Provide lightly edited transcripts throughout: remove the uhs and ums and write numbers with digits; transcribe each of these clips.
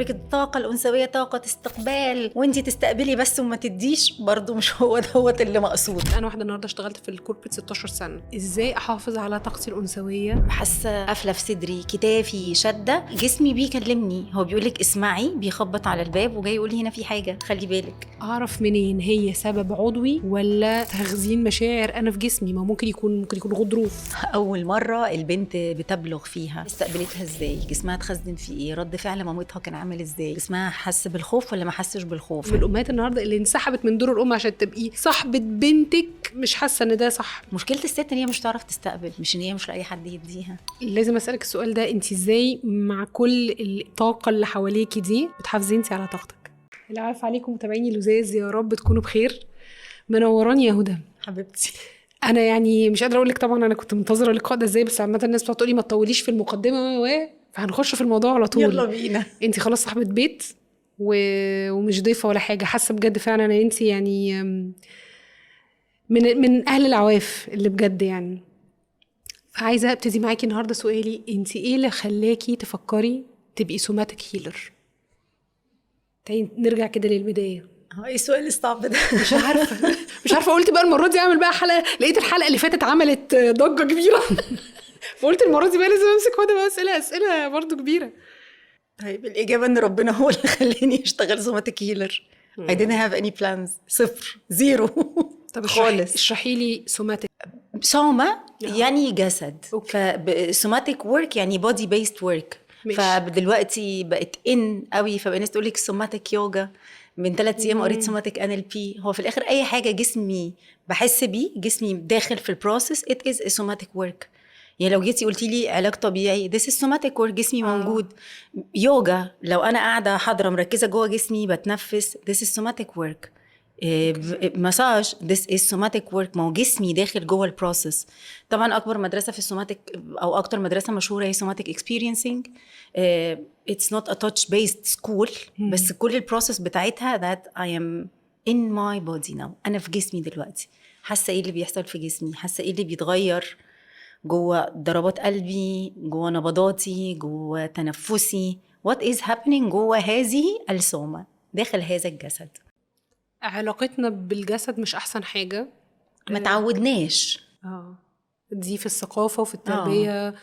بيقولك الطاقة الأنثوية طاقة استقبال وانتي تستقبلي بس وما تديش، برضو مش هو دوت اللي مقصود. انا واحده النهارده اشتغلت في الكوربريت 16 سنه، ازاي احافظ على طاقتي الانثويه؟ حاسة قافلة في صدري، كتافي شدة، جسمي بيكلمني، هو بيقولك اسمعي، بيخبط على الباب وجاي يقولي هنا في حاجة خلي بالك. اعرف منين هي سبب عضوي ولا تخزين مشاعر انا في جسمي؟ ما ممكن يكون غضروف. أول مرة البنت بتبلغ فيها استقبلتها ازاي، جسمها اتخزن في ايه، رد فعل مامتها كان عامل ازاي، جسمها حس بالخوف ولا ما حسش بالخوف. من الامهات النهارده اللي انسحبت من دور الام عشان تبقي صاحبه بنتك مش حاسه ان ده صح. مشكلة الست ان هي مش تعرف تستقبل، مش ان هي مش لاقي حد يديها. لازم اسالك السؤال ده، انت ازاي مع كل الطاقه اللي حواليكي دي بتحافظي انت على طاقتك؟ العافيه عليكم متابعيني اللذاذ، يا رب تكونوا بخير. منوراني يا هدى حبيبتي. انا يعني مش قادره اقول لك طبعا انا كنت منتظره اللقاء ده ازاي، بس عامه الناس بتقول لي ما تطوليش في المقدمه فهنخش في الموضوع على طول. يلا بينا. انت خلاص صاحبه بيت ومش ضيفه ولا حاجه، حاسه بجد فعلا ان انت يعني من اهل العواف اللي بجد يعني. فعايزه ابتدي معاكي النهارده سؤالي، انت ايه اللي خلاكي تفكري تبقي سوماتيك هيلر؟ تعالي نرجع كده للبدايه. ايه السؤال الصعب ده؟ مش عارفه قلت بقى المره دي اعمل بقى حلقه، لقيت الحلقه اللي فاتت عملت ضجه كبيره فقلت المره دي بقى لازم امسك واحده بقى اسئله برضو كبيره. طيب الإجابة إن ربنا هو اللي خلاني أشتغل سوماتيك هيلر. I didn't have any plans. 0 0. طب خالص. اشرحي لي سوماتيك. سوما يعني جسد، أوكي. فسوماتيك ورك يعني بودي بيست ورك. فدلوقتي بقت ان قوي، فبقى تقول لك سوماتيك يوجا. من 3 ايام قريت سوماتيك NLP. هو في الاخر اي حاجه جسمي بحس بيه، جسمي داخل في البروسيس it is a somatic work. يعني لو جيتي قلتي لي علاج طبيعي this is somatic work، جسمي موجود. يوجا لو انا قاعده حاضره مركزه جوه جسمي بتنفس this is somatic work. مساج this is somatic work، ما هو جسمي داخل جوه البروسيس. طبعا اكبر مدرسه في السوماتيك او اكتر مدرسه مشهوره هي somatic experiencing. it's not a touch based school، بس كل البروسيس بتاعتها that I am in my body now، انا في جسمي دلوقتي، حاسه ايه اللي بيحصل في جسمي، حاسه ايه اللي بيتغير جوه ضربات قلبي، جوه نبضاتي، جوه تنفسي، what is happening جوه هذه السومة داخل هذا الجسد. علاقتنا بالجسد مش احسن حاجه، ما تعودناش. دي في الثقافه وفي التربيه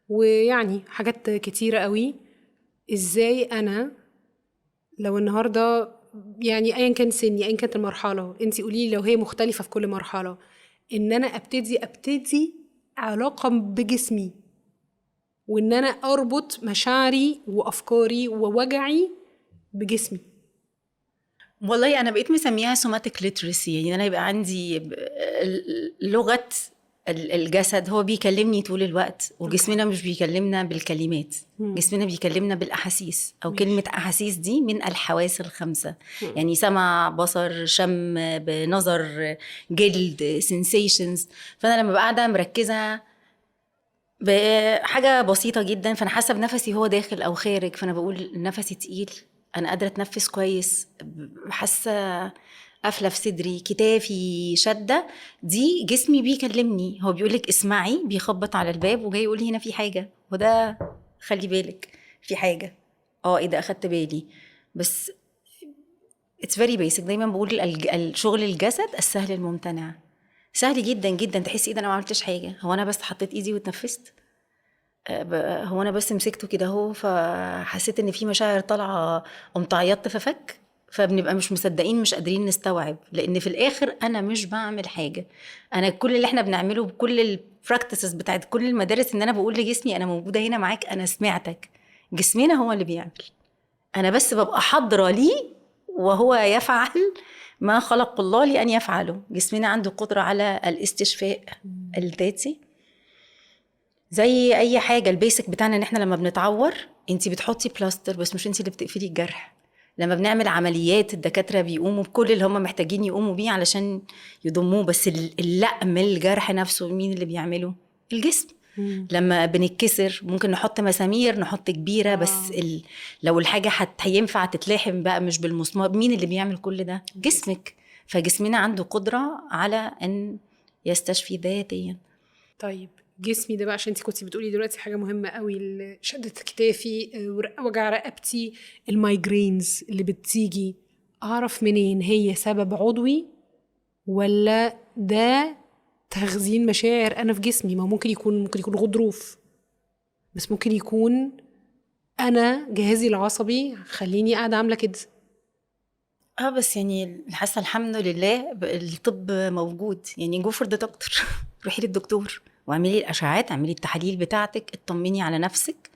ويعني حاجات كتيره قوي. ازاي انا لو النهارده يعني ايا كان سني ايا كانت المرحله، انتي قولي لي لو هي مختلفه في كل مرحله، ان انا ابتدي علاقه بجسمي، وان انا اربط مشاعري وافكاري ووجعي بجسمي. والله انا بقيت مسميها سوماتيك ليترسي، يعني انا يبقى عندي لغه الجسد هو بيكلمني طول الوقت، وجسمنا مش بيكلمنا بالكلمات، جسمنا بيكلمنا بالاحاسيس او كلمه احاسيس دي من الحواس الخمسه. يعني سمع، بصر، شم، بنظر، جلد، سنسيشنز. فانا لما بقى قاعده مركزه بحاجه بسيطه جدا، فانا حاسه بنفسي هو داخل او خارج، فانا بقول نفسي تقيل، انا قادره اتنفس كويس، حاسه قافله في صدري، كتافي شده، دي جسمي بيكلمني، هو بيقولك اسمعي، بيخبط على الباب وجاي يقول هنا في حاجه، وده خلي بالك في حاجه. ايه ده اخدت بالي. بس it's very basic. دايما بقول الشغل الجسد السهل الممتنع. سهل جدا جدا تحسي ايه ده انا ما عملتش حاجه، هو انا بس حطيت ايدي واتنفست، هو انا بس مسكته كده اهو فحسيت ان في مشاعر طالعه، قمت عيطت ففك. فبنبقى مش مصدقين، مش قادرين نستوعب، لان في الاخر انا مش بعمل حاجه. انا كل اللي احنا بنعمله بكل البراكتسز بتاعت كل المدارس ان انا بقول لجسمي انا موجوده هنا معاك، انا سمعتك. جسمنا هو اللي بيعمل، انا بس ببقى حاضره ليه وهو يفعل ما خلق الله لأن يفعله. جسمنا عنده قدره على الاستشفاء الذاتي زي اي حاجه. البيسك بتاعنا ان احنا لما بنتعور انتي بتحطي بلاستر، بس مش انتي اللي بتقفلي الجرح. لما بنعمل عمليات الدكاتره بيقوموا بكل اللي هم محتاجين يقوموا بيه علشان يضموه، بس اللقم الجرح نفسه مين اللي بيعمله؟ الجسم. لما بنتكسر ممكن نحط مسامير، نحط كبيره، بس لو الحاجه هينفع تتلاحم بقى مش بالمسمار، مين اللي بيعمل كل ده؟ جسمك. فجسمنا عنده قدره على ان يستشفي ذاتيا. طيب جسمي ده بقى، عشان انت كنتي بتقولي دلوقتي حاجه مهمه قوي، شدة كتافي، وجع رقبتي، المايجرينز اللي بتيجي، اعرف منين هي سبب عضوي ولا ده تخزين مشاعر انا في جسمي؟ ما ممكن يكون غضروف، بس ممكن يكون انا جهازي العصبي خليني قاعده عامله كده. بس يعني حاسه الحمد لله الطب موجود، يعني جو فور ذا دكتور. روحي للدكتور واعملي الاشعاعات، اعملي التحاليل بتاعتك، اطمني على نفسك.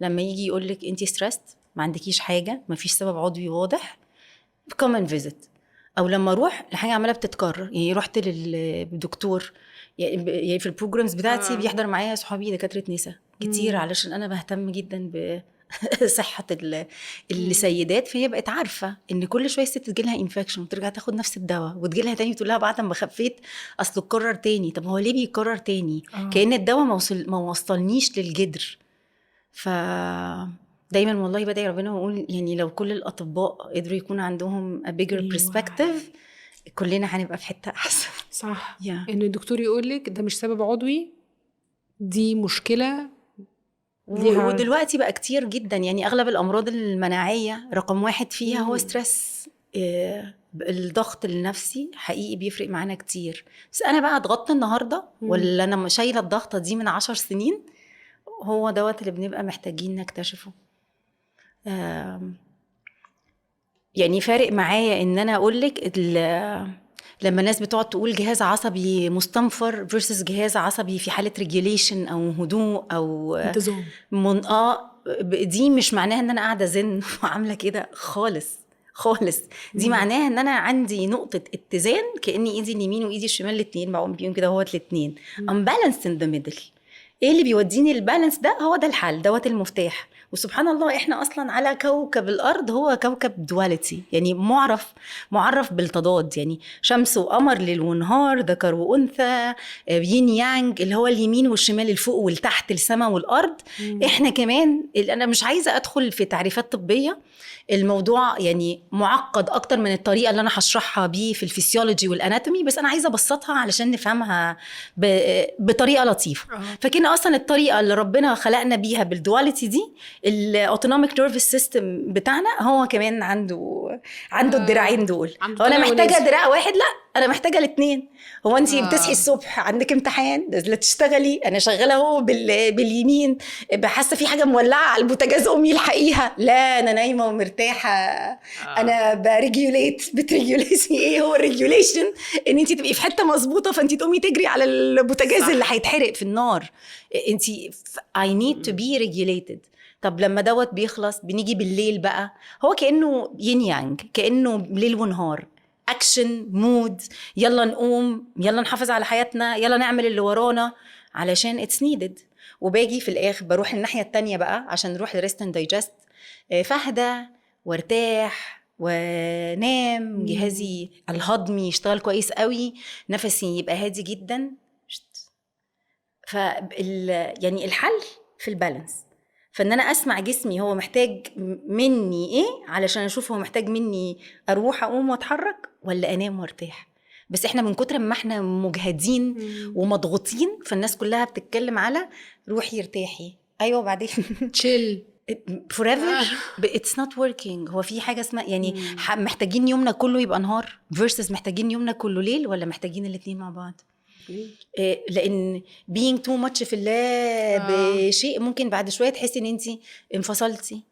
لما يجي يقول لك انت ستريسد، ما عندكيش حاجه، ما فيش سبب عضوي واضح، كومن فيزيت. او لما اروح لحاجه عماله بتتكرر، يعني رحت للدكتور، يعني في البروجرامز بتاعتي بيحضر معايا صحابي دكاتره نساء كتير، علشان انا بهتم جدا بصحه السيدات. فهي بقت عارفه ان كل شويه الست تجيلها انفكشن وترجع تاخد نفس الدواء وتجيلها تاني تقول لها بعد ما خفيت اصله اتكرر تاني. طب هو ليه بيكرر تاني؟ كأن الدواء ما وصلنيش للجدر. ف دايما والله بدعي ربنا واقول يعني لو كل الاطباء قدروا يكون عندهم a bigger perspective، كلنا هنبقى في حته احسن. صح. ان الدكتور يقولك ده مش سبب عضوي، دي مشكله. ودلوقتي بقى كتير جدا، يعني اغلب الامراض المناعيه رقم 1 فيها هو ستريس. الضغط النفسي حقيقي بيفرق معانا كتير. بس انا بقى ضغطت النهارده ولا انا شايله الضغطه دي من 10 سنين، هو دوت اللي بنبقى محتاجين نكتشفه. يعني فارق معايا ان انا اقولك لما الناس بتقعد تقول جهاز عصبي مستنفر versus جهاز عصبي في حالة ريجوليشن او هدوء او انتظام، دي مش معناها ان انا قاعدة زن وعاملة كده خالص خالص. دي معناها ان انا عندي نقطة اتزان، كأني ايدي اليمين وايدي الشمال الاتنين بعوم بيهم كده، هو الاتنين I'm balanced in the middle. ايه اللي بيوديني البالانس ده؟ هو ده الحل، دوت المفتاح. وسبحان الله احنا اصلا على كوكب الارض هو كوكب دواليتي، يعني معرف بالتضاد، يعني شمس وقمر، ليل ونهار، ذكر وانثى، يين يانج، اللي هو اليمين والشمال، الفوق والتحت، السماء والارض. احنا كمان انا مش عايزه ادخل في تعريفات طبيه، الموضوع يعني معقد اكتر من الطريقه اللي انا هشرحها بيه في الفسيولوجي والاناتومي، بس انا عايزه ابسطها علشان نفهمها بطريقه لطيفه. فكنا اصلا الطريقه اللي ربنا خلقنا بيها بالدواليتي دي، الاوتونوميك نيرفس سيستم بتاعنا هو كمان عنده الدراعين دول. هو انا محتاجه دراع واحد؟ لا، انا محتاجه الاثنين. هو انت بتصحي الصبح عندك امتحان نازله تشتغلي، انا شغاله اهو باليمين، بحاسه في حاجه مولعه على البوتاجاز، امي الحقيقه لا انا نايمه ومرتاحه. انا بتريجوليتي ايه هو الريجوليشن؟ ان انت تبقي في حته مظبوطه، فانت تقومي تجري على البوتاجاز اللي هيتحرق في النار. انت I need to be regulated. طب لما دوت بيخلص بنيجي بالليل بقى، هو كأنه ين يانج، كأنه ليل ونهار، اكشن مود، يلا نقوم، يلا نحافظ على حياتنا، يلا نعمل اللي ورانا علشان it's needed. وباجي في الاخر بروح الناحية التانية بقى عشان نروح لريست اند دايجست، فهدى وارتاح ونام، جهازي الهضمي يشتغل كويس قوي، نفسي يبقى هادي جدا. يعني الحل في البالانس، فان انا اسمع جسمي هو محتاج مني ايه علشان اشوف هو محتاج مني اروح اقوم واتحرك ولا انام وارتاح. بس احنا من كتر ما احنا مجهدين ومضغوطين، فالناس كلها بتتكلم على روحي ارتاحي. ايوه بعدين chill forever it's not working. هو في حاجه اسمها يعني محتاجين يومنا كله يبقى نهار versus محتاجين يومنا كله ليل، ولا محتاجين الاثنين مع بعض؟ لان being too much في الله بشيء ممكن بعد شويه تحسي ان انت انفصلتي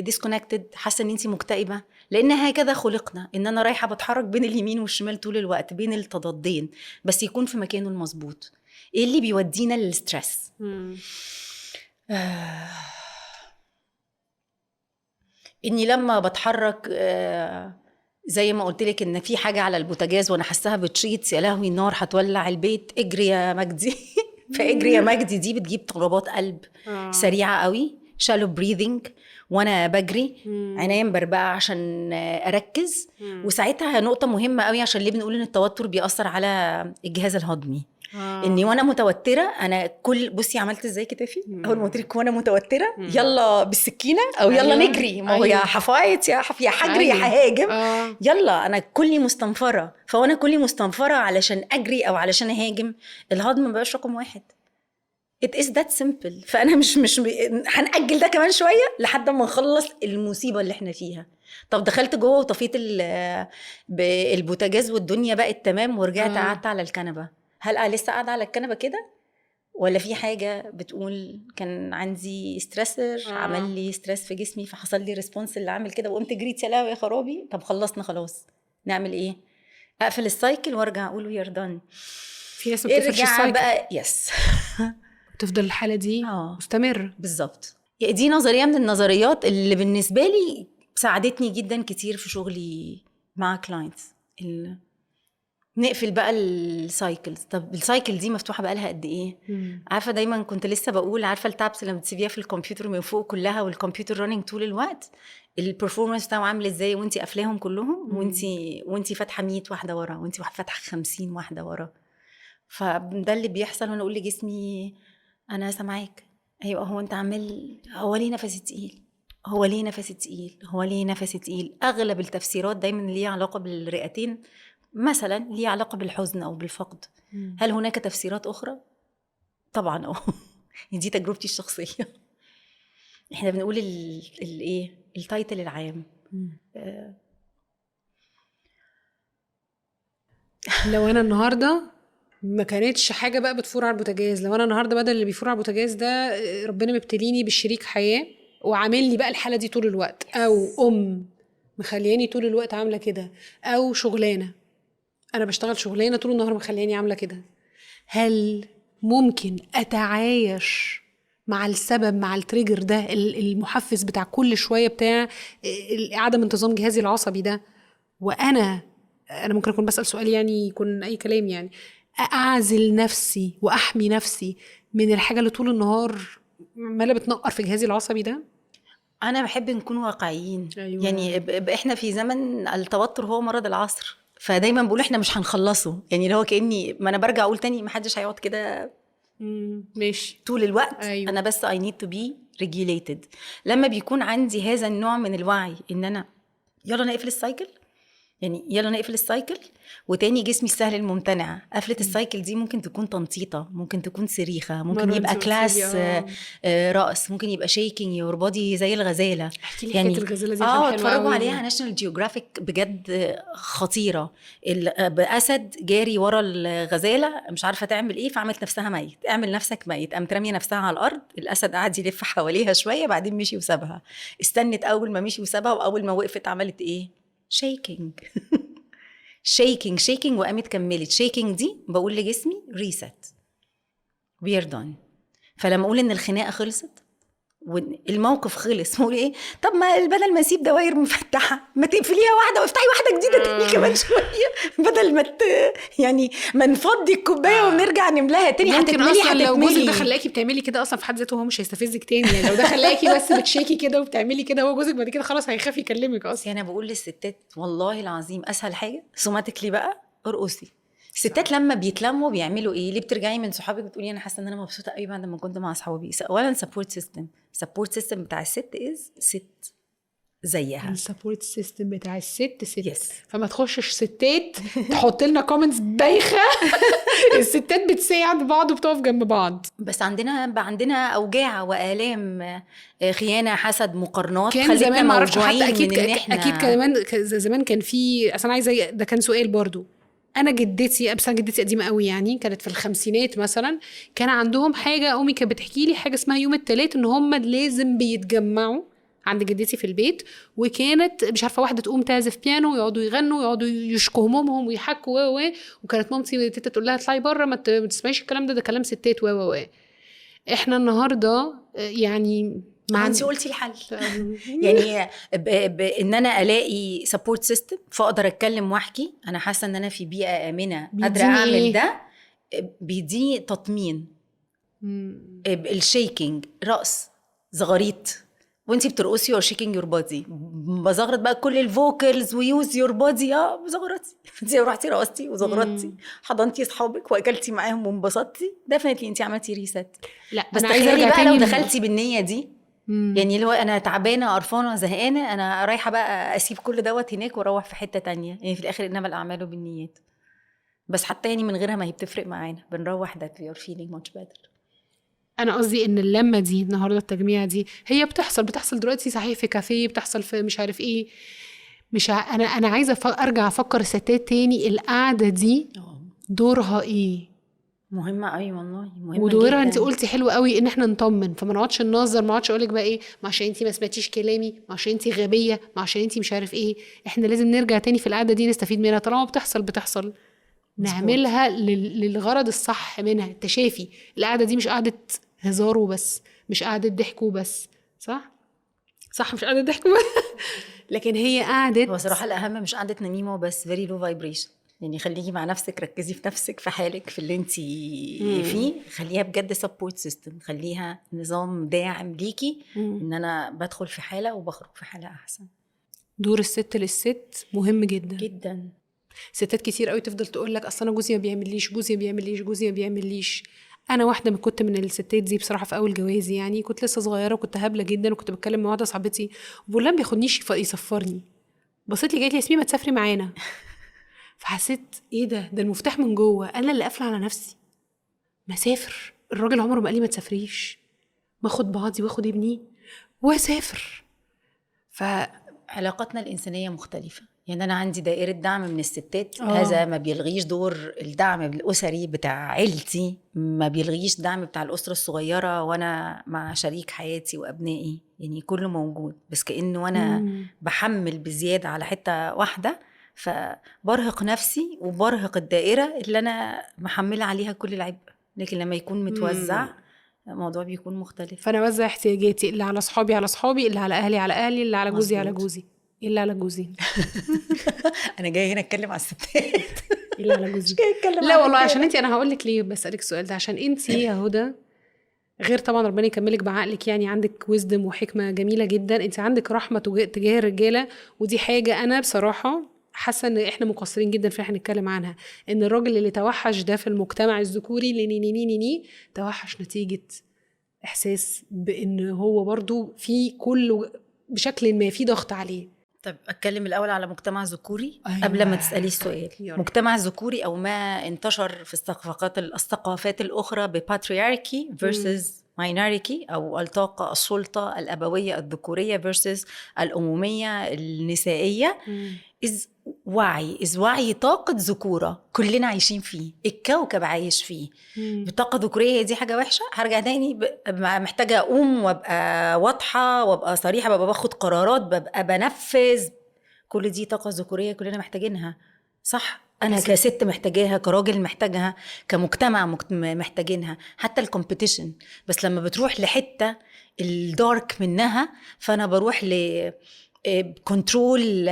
disconnected، حاسه ان انت مكتئبه، لان هكذا خلقنا، ان انا رايحه بتحرك بين اليمين والشمال طول الوقت، بين التضادين، بس يكون في مكانه المظبوط. ايه اللي بيودينا للستريس؟ اني لما بتحرك زي ما قلت لك ان في حاجه على البوتاجاز وانا حاساها بتشيط، يا لهوي النار هتولع البيت، اجري يا مجدي. فاجري يا مجدي دي بتجيب ضربات قلب سريعه قوي، شالو بريذنج وانا بجري، عينيا مبربقه عشان اركز. وساعتها نقطه مهمه قوي، عشان ليه بنقول ان التوتر بيأثر على الجهاز الهضمي. اني وانا متوتره انا بصي عملت ازاي كتافي اول ما قلت لك وانا متوتره، يلا بالسكينه او يلا نجري، ما هو يا حفايت يا حجري يا ههاجم، يلا انا كلي مستنفره. فوانا كلي مستنفره علشان اجري او علشان اهاجم، الهضم مبقاش رقم 1. it is that simple. فانا مش هنأجل ده كمان شويه لحد ما نخلص المصيبه اللي احنا فيها. طب دخلت جوه وطفيت البوتاجاز والدنيا بقت تمام ورجعت قعدت على الكنبه، هل لسه قاعده على الكنبه كده، ولا في حاجه بتقول كان عندي ستريسر عمل لي ستريس في جسمي فحصل لي ريسبونس اللي عامل كده وقمت جريت يا خرابي؟ طب خلصنا خلاص، نعمل ايه؟ اقفل السايكل وارجع اقول وي ار دان. في ناس ما بتقفلش ارجع السايكل بقى يس بتفضل الحالة دي مستمر. بالظبط. دي نظرية من النظريات اللي بالنسبة لي ساعدتني جدا كتير في شغلي مع كلاينتس. نقفل بقى السايكلز. طب السايكل دي مفتوحة بقى لها قد ايه؟ عارفة دايما كنت لسه بقول، عارفة التابس لما بتسيبيها في الكمبيوتر من فوق كلها والكمبيوتر رانينج طول الوقت، البرفورمانس بتاعه عامل ازاي وانتي قافلاهم كلهم وانتي فاتحة 100 واحدة ورا وانتي فاتحة 50 واحدة ورا. فده اللي بيحصل وانا اقول لجسمي انا سامعاك، ايوه هو انت عامل، هو ليه نفسي تقيل، هو ليه نفسي تقيل، هو ليه نفسي تقيل. اغلب التفسيرات دايما ليها علاقه بالرئتين مثلا، ليها علاقه بالحزن او بالفقد. هل هناك تفسيرات اخرى؟ طبعا دي تجربتي الشخصيه. احنا بنقول الايه التايتل العام. لو انا النهارده ما كانتش حاجه بقى بتفور على البوتاجاز، لو انا النهارده بدل اللي بيفور على البوتاجاز ده ربنا مبتليني بالشريك حياه وعامل لي بقى الحاله دي طول الوقت، او مخلياني طول الوقت عامله كده، او شغلانه انا بشتغل شغلانه طول النهار مخلياني عامله كده، هل ممكن اتعايش مع السبب، مع التريجر ده المحفز بتاع كل شويه بتاع عدم انتظام جهازي العصبي ده، وانا ممكن اكون بسأل سؤال يعني يكون اي كلام، يعني اعزل نفسي واحمي نفسي من الحاجه اللي طول النهار عماله بتنقر في جهازي العصبي ده؟ انا بحب نكون واقعيين. أيوة. يعني احنا في زمن التوتر هو مرض العصر، فدايما بقول احنا مش هنخلصه. يعني اللي هو كاني ما انا برجع اقول تاني ما حدش هيقعد كده ماشي طول الوقت. أيوة. انا بس I need to be regulated. لما بيكون عندي هذا النوع من الوعي ان انا يلا نقفل السايكل، يعني يلا نقفل السايكل. وتاني جسمي السهل الممتنع، قفلة السايكل دي ممكن تكون تنطيطة، ممكن تكون صريخة، ممكن يبقى كلاس رأس، ممكن يبقى shaking your body زي الغزالة. احكي لي يعني الغزالة دي اتفرجوا عليها ناشونال جيوغرافيك، بجد خطيرة. بأسد جاري ورا الغزالة مش عارفة تعمل ايه، فعملت نفسها ميت، اعمل نفسك ميت، قامت رامية نفسها على الأرض، الأسد قعد يلف حواليها شوية بعدين مشي وسابها، استنت أول ما مشي وسابها، وأول ما وقفت عملت ايه؟ shaking shaking وقامت كملت shaking. دي بقول لجسمي reset we are done. فلما اقول ان الخناقه خلصت والموقف خلص، بقول ايه؟ طب ما بدل ما اسيب دواير مفتحه ما تقفليها واحده وافتحي واحده جديده تاني كمان شويه، بدل ما يعني ما نفضي الكوبايه ونرجع نملاها تاني. ممكن اصلا لو جوزك ده خلاكي بتعملي كده اصلا في حد ذاته هو مش هيستفزك تاني، يعني لو ده خلاكي بس بتشيكي كده وبتعملي كده، هو جوزك بعد كده خلاص هيخاف يكلمك اصلا. انا بقول للستات والله العظيم اسهل حاجه سوماتيكلي بقى ارقصي. الستات لما بيتلموا بيعملوا ايه؟ ليه بترجعي من صحابك بتقولي انا حاسه ان انا مبسوطه قوي بعد ما كنت مع اصحابي؟ اولا سبورت سيستم بتاع الست ست زيها. السبورت سيستم بتاع الست yes. فما تخشش ستات تحط لنا كومنتس بايخه. الستات بتساعد بعض وبتقف جنب بعض، بس عندنا اوجاع والام، خيانه، حسد، مقارنات، كان زمان ما اعرفش حتى اكيد من احنا اكيد كمان زمان كان في، اصل انا عايزه ده كان سؤال برضو. انا جدتي، بس انا جدتي قديمه قوي يعني كانت في الخمسينات مثلا، كان عندهم حاجه، امي كانت بتحكي لي حاجه اسمها يوم الثلاث، ان هم لازم بيتجمعوا عند جدتي في البيت، وكانت مش عارفه واحده تقوم تعزف بيانو ويقعدوا يغنوا ويقعدوا يشكوا همومهم ويحكوا وكانت مامتي تيتا تقول لها اطلعي بره ما تسمعيش الكلام ده كلام ستات احنا النهارده يعني ما انت قلتي الحل. يعني ان انا الاقي سبورت سيستم فاقدر اتكلم واحكي، انا حاسه ان انا في بيئه امنه قادره اعمل ده، بيديني تطمين. الشيكينج راس زغاريط وانتي بترقصي وشيكينج يور بودي، بزغرط بقى كل الفوكلز ويوز يور بودي. بزغرطي انتي رحتي رقصتي وزغرطتي، حضنتي اصحابك واكلتي معاهم وانبسطتي، ديفينتلي انتي عملتي ريست. لا بس تخيلي بقى لو دخلتي بالنيه دي، يعني اللي هو انا تعبانه قرفانه زهقانه، انا رايحه بقى اسيب كل دوت هناك واروح في حته تانية. يعني في الاخر انما الاعمال بالنيات، بس حتى يعني من غيرها ما هي بتفرق معانا، بنروح that we are feeling much better. انا قصدي ان اللمه دي النهارده، التجميع دي هي بتحصل دلوقتي صحيح في كافيه، بتحصل في مش عارف ايه. مش انا عايزه ارجع افكر الستات تاني، القعده دي دورها ايه؟ مهمة أوي والله، مهمة ودورها انت جدا. قلتي حلو قوي ان احنا نطمن، فما نقعدش ننظر، ما اقعدش اقولك بقى ايه ما عشان انت ما سمعتيش كلامي، ما عشان انت غبيه، ما عشان انت مش عارف ايه. احنا لازم نرجع تاني في القعده دي نستفيد منها، طالما بتحصل مظبوط. نعملها للغرض الصح منها، التشافي. القعده دي مش قعده هزار وبس، مش قعده ضحك وبس، صح مش قعده ضحك وبس لكن هي قعده. هو صراحة الأهم مش قعدة نميمة بس، very low vibration. يعني خليكي مع نفسك، ركزي في نفسك، في حالك، في اللي انتي فيه. خليها بجد support system، خليها نظام داعم ليكي ان انا بدخل في حالة وبخرج في حالة احسن. دور الست للست مهم جدا جدا. ستات كتير قوي تفضل تقول لك اصل انا جوزي ما بيعمليش، جوزي ما بيعمليش، جوزي ما بيعمليش. انا واحده كنت من الستات دي بصراحه في اول جوازي، يعني كنت لسه صغيره وكنت هبله جدا، وكنت بتكلم مع واحده صاحبتي وبقول لها ما بياخدنيش يصفرني. بصيت لي قالت لي ياسمين ما تسافري معانا. فحسيت ايه ده المفتاح من جوه، انا اللي قافله على نفسي. ما سافر، الراجل عمره ما قال لي ما تسافريش، ما اخد بعضي واخد ابني واسافر. علاقاتنا الإنسانية مختلفة. يعني أنا عندي دائرة دعم من الستات، هذا ما بيلغيش دور الدعم الأسري بتاع عيلتي، ما بيلغيش دعم بتاع الأسرة الصغيرة وأنا مع شريك حياتي وأبنائي، يعني كله موجود. بس كأنه أنا بحمل بزيادة على حتة واحدة، فبرهق نفسي وبرهق الدائرة اللي أنا محملة عليها كل العبء. لكن لما يكون متوزع الموضوع بيكون مختلف. فانا اوزع احتياجاتي، اللي على صحابي على صحابي، اللي على اهلي على اهلي، اللي على جوزي على جوزي. ايه اللي على جوزي؟ انا جاي هنا اتكلم على الستات. اللي على جوزي لا والله، عشان انتي، انا هقول لك ليه بسالك السؤال ده، عشان انتي يا هدى غير طبعا ربنا يكملك بعقلك، يعني عندك ويزدم وحكمه جميله جدا، انت عندك رحمه تجاه الرجاله. ودي حاجه انا بصراحه حاسه ان احنا مقصرين جدا في احنا نتكلم عنها، ان الراجل اللي توحش ده في المجتمع الذكوري اللي توحش نتيجه احساس بان هو برضو في كل بشكل ما في ضغط عليه. طب اتكلم الاول على مجتمع ذكوري. أيوة. قبل ما تسالي السؤال، يلا. مجتمع ذكوري او ما انتشر في الثقافات الاخرى بباترياركي versus minority، او الطاقه السلطه الابويه الذكوريه versus الاموميه النسائيه. إذ وعي طاقة ذكورة كلنا عايشين فيه، الكوكب عايش فيه بطاقة ذكورية. دي حاجة وحشة؟ هرجع تاني محتاجة أقوم وابقى واضحة وابقى صريحة، ببقى باخد قرارات، ببقى بنفذ. كل دي طاقة ذكورية كلنا محتاجينها، صح؟ أنا كست محتاجاها، كراجل محتاجها، كمجتمع محتاجينها، حتى الكومبيتيشن. بس لما بتروح لحتة الدارك منها، فأنا بروح كنترول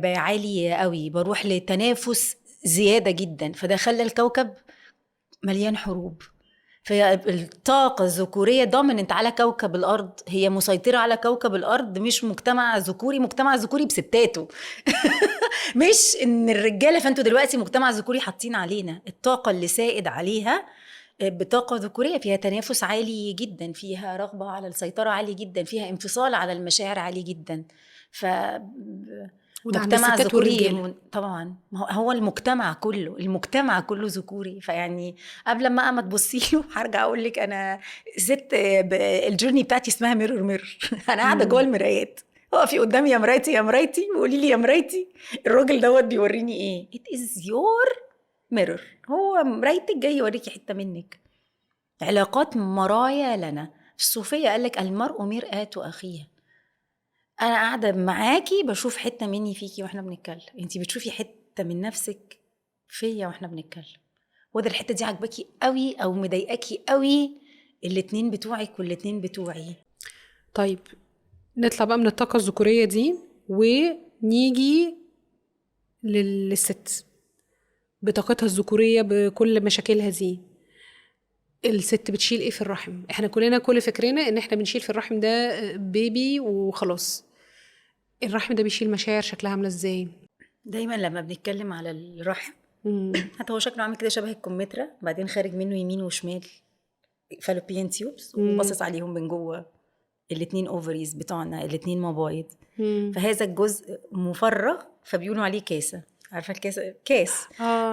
عالي قوي، بروح لتنافس زيادة جدا، فده خلى الكوكب مليان حروب. فالطاقة الذكورية دوميننت على كوكب الأرض، هي مسيطرة على كوكب الأرض، مش مجتمع ذكوري. مجتمع ذكوري بستاته مش إن الرجالة. فأنتوا دلوقتي مجتمع ذكوري حاطين علينا الطاقة اللي سائد عليها بطاقة ذكورية، فيها تنافس عالي جدا، فيها رغبة على السيطرة عالي جدا، فيها انفصال على المشاعر عالي جدا. مجتمع ذكوري طبعا. هو المجتمع كله ذكوري. فيعني قبل ما تبصي له هرجع اقول لك انا ست الجورني بتاعتي اسمها ميرور انا قاعده جوه المرايات، اقفي قدامي يا مرايتي وقولي لي يا مرايتي الراجل دوت بيوريني ايه. it is your mirror، هو مرايتك جاي يوريكي حته منك. علاقات مرايا لنا. في الصوفيه قالك المرء مرآة اخيه. انا قاعده معاكي بشوف حته مني فيكي واحنا بنتكلم، انتي بتشوفي حته من نفسك فيا واحنا بنتكلم، وده الحته دي عجباكي قوي او مضايقاكي قوي، الاتنين بتوعك والاتنين بتوعي. طيب نطلع بقى من الطاقه الذكوريه دي ونيجي للست بطاقتها الذكوريه بكل مشاكلها دي. الست بتشيل ايه في الرحم؟ احنا كلنا كل فكرنا ان احنا بنشيل في الرحم ده بيبي وخلاص. الرحم ده بيشيل مشاعر شكلها عامله ازاي؟ دايما لما بنتكلم على الرحم حتى هو شكله عامل كده شبه الكمثرى، بعدين خارج منه يمين وشمال فالوبيان تيوبس، وباصص عليهم من جوه الاتنين اوفريز بتوعنا، الاتنين مبايض. فهذا الجزء مفرغ، فبيقولوا عليه كاسه. عارفه الكاس؟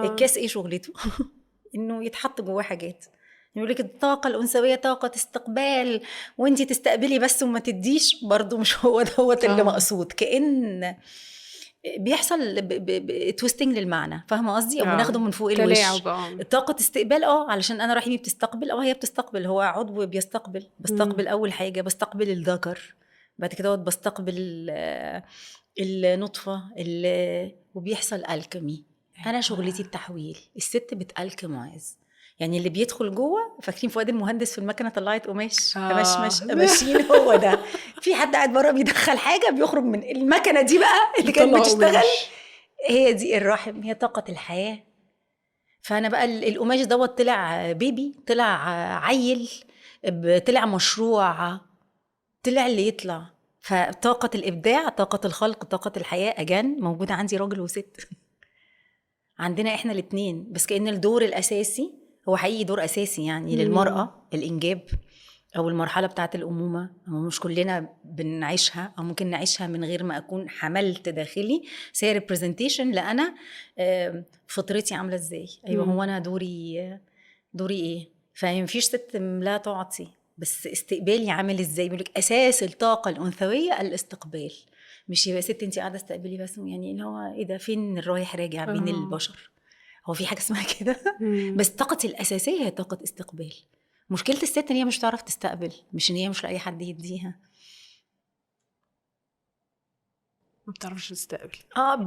الكاس ايه شغلته؟ انه يتحط جواه حاجات. يقول لك الطاقة الأنثوية طاقة استقبال وانتي تستقبلي بس وما تديش، برضو مش هو دوت اللي مقصود. كأن بيحصل تويستنج للمعنى، فاهمه قصدي؟ او بناخده من فوق الوش. طاقه استقبال علشان انا رحمي بتستقبل او هي بتستقبل، هو عضو بستقبل اول حاجه بستقبل الذكر، بعد كده بستقبل النطفه وبيحصل الكمي. انا شغلتي التحويل، الست بتالكمايز، يعني اللي بيدخل جوه. فاكرين فؤاد المهندس في المكنه طلعت قماش ماشيين هو ده. في حد قاعد بره بيدخل حاجه بيخرج من المكنه دي بقى اللي كانت بتشتغل. هي دي الرحم، هي طاقه الحياه. فانا بقى القماش دوت طلع بيبي، طلع عيل، طلع مشروع، طلع اللي يطلع. فطاقه الابداع، طاقه الخلق، طاقه الحياه اجان موجوده عندي راجل وست. عندنا احنا الاثنين، بس كأن الدور الاساسي هو حقيقي دور اساسي يعني للمرأة، الانجاب او المرحلة بتاعت الامومة. هو مش كلنا بنعيشها، او ممكن نعيشها من غير ما اكون حملت داخلي سي ريبريزنتيشن لأنا فطرتي عاملة ازاي. ايوه هو انا دوري ايه. فمفيش ست لا تعطي، بس استقبالي عامل ازاي. بيقولك اساس الطاقة الانثوية الاستقبال، مش يبقى ست انتي قاعده استقبلي بس، يعني اللي هو ايه ده، فين الرايح راجع بين البشر. هو في حاجه اسمها كده؟ بس طاقتي الاساسيه هي طاقه استقبال. مشكله الست ان هي مش تعرف تستقبل، مش ان هي مش لاقي حد يديها، ما بتعرفش تستقبل.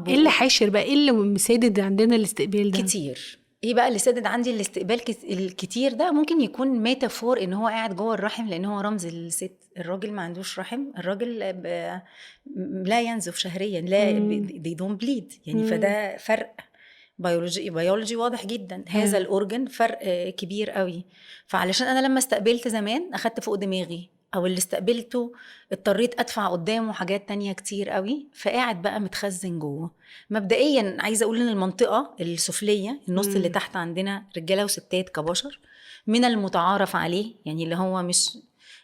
ايه اللي حاشر بقى، ايه اللي مسادد عندنا الاستقبال ده؟ كتير. ايه بقى اللي سادد عندي الاستقبال الكتير ده؟ ممكن يكون ميتافور ان هو قاعد جوه الرحم، لان هو رمز الست. الراجل ما عندوش رحم، الراجل لا ينزف شهريا، لا they don't bleed يعني. فده فرق بيولوجي واضح جدا. هذا الأورجن فرق كبير قوي. فعلشان أنا لما استقبلت زمان أخدت فوق دماغي، أو اللي استقبلته اضطريت أدفع قدامه حاجات تانية كتير قوي، فقاعد بقى متخزن جوه. مبدئيا عايزة أقول إن المنطقة السفلية، النص اللي تحت عندنا رجالة وستات كبشر، من المتعارف عليه يعني، اللي هو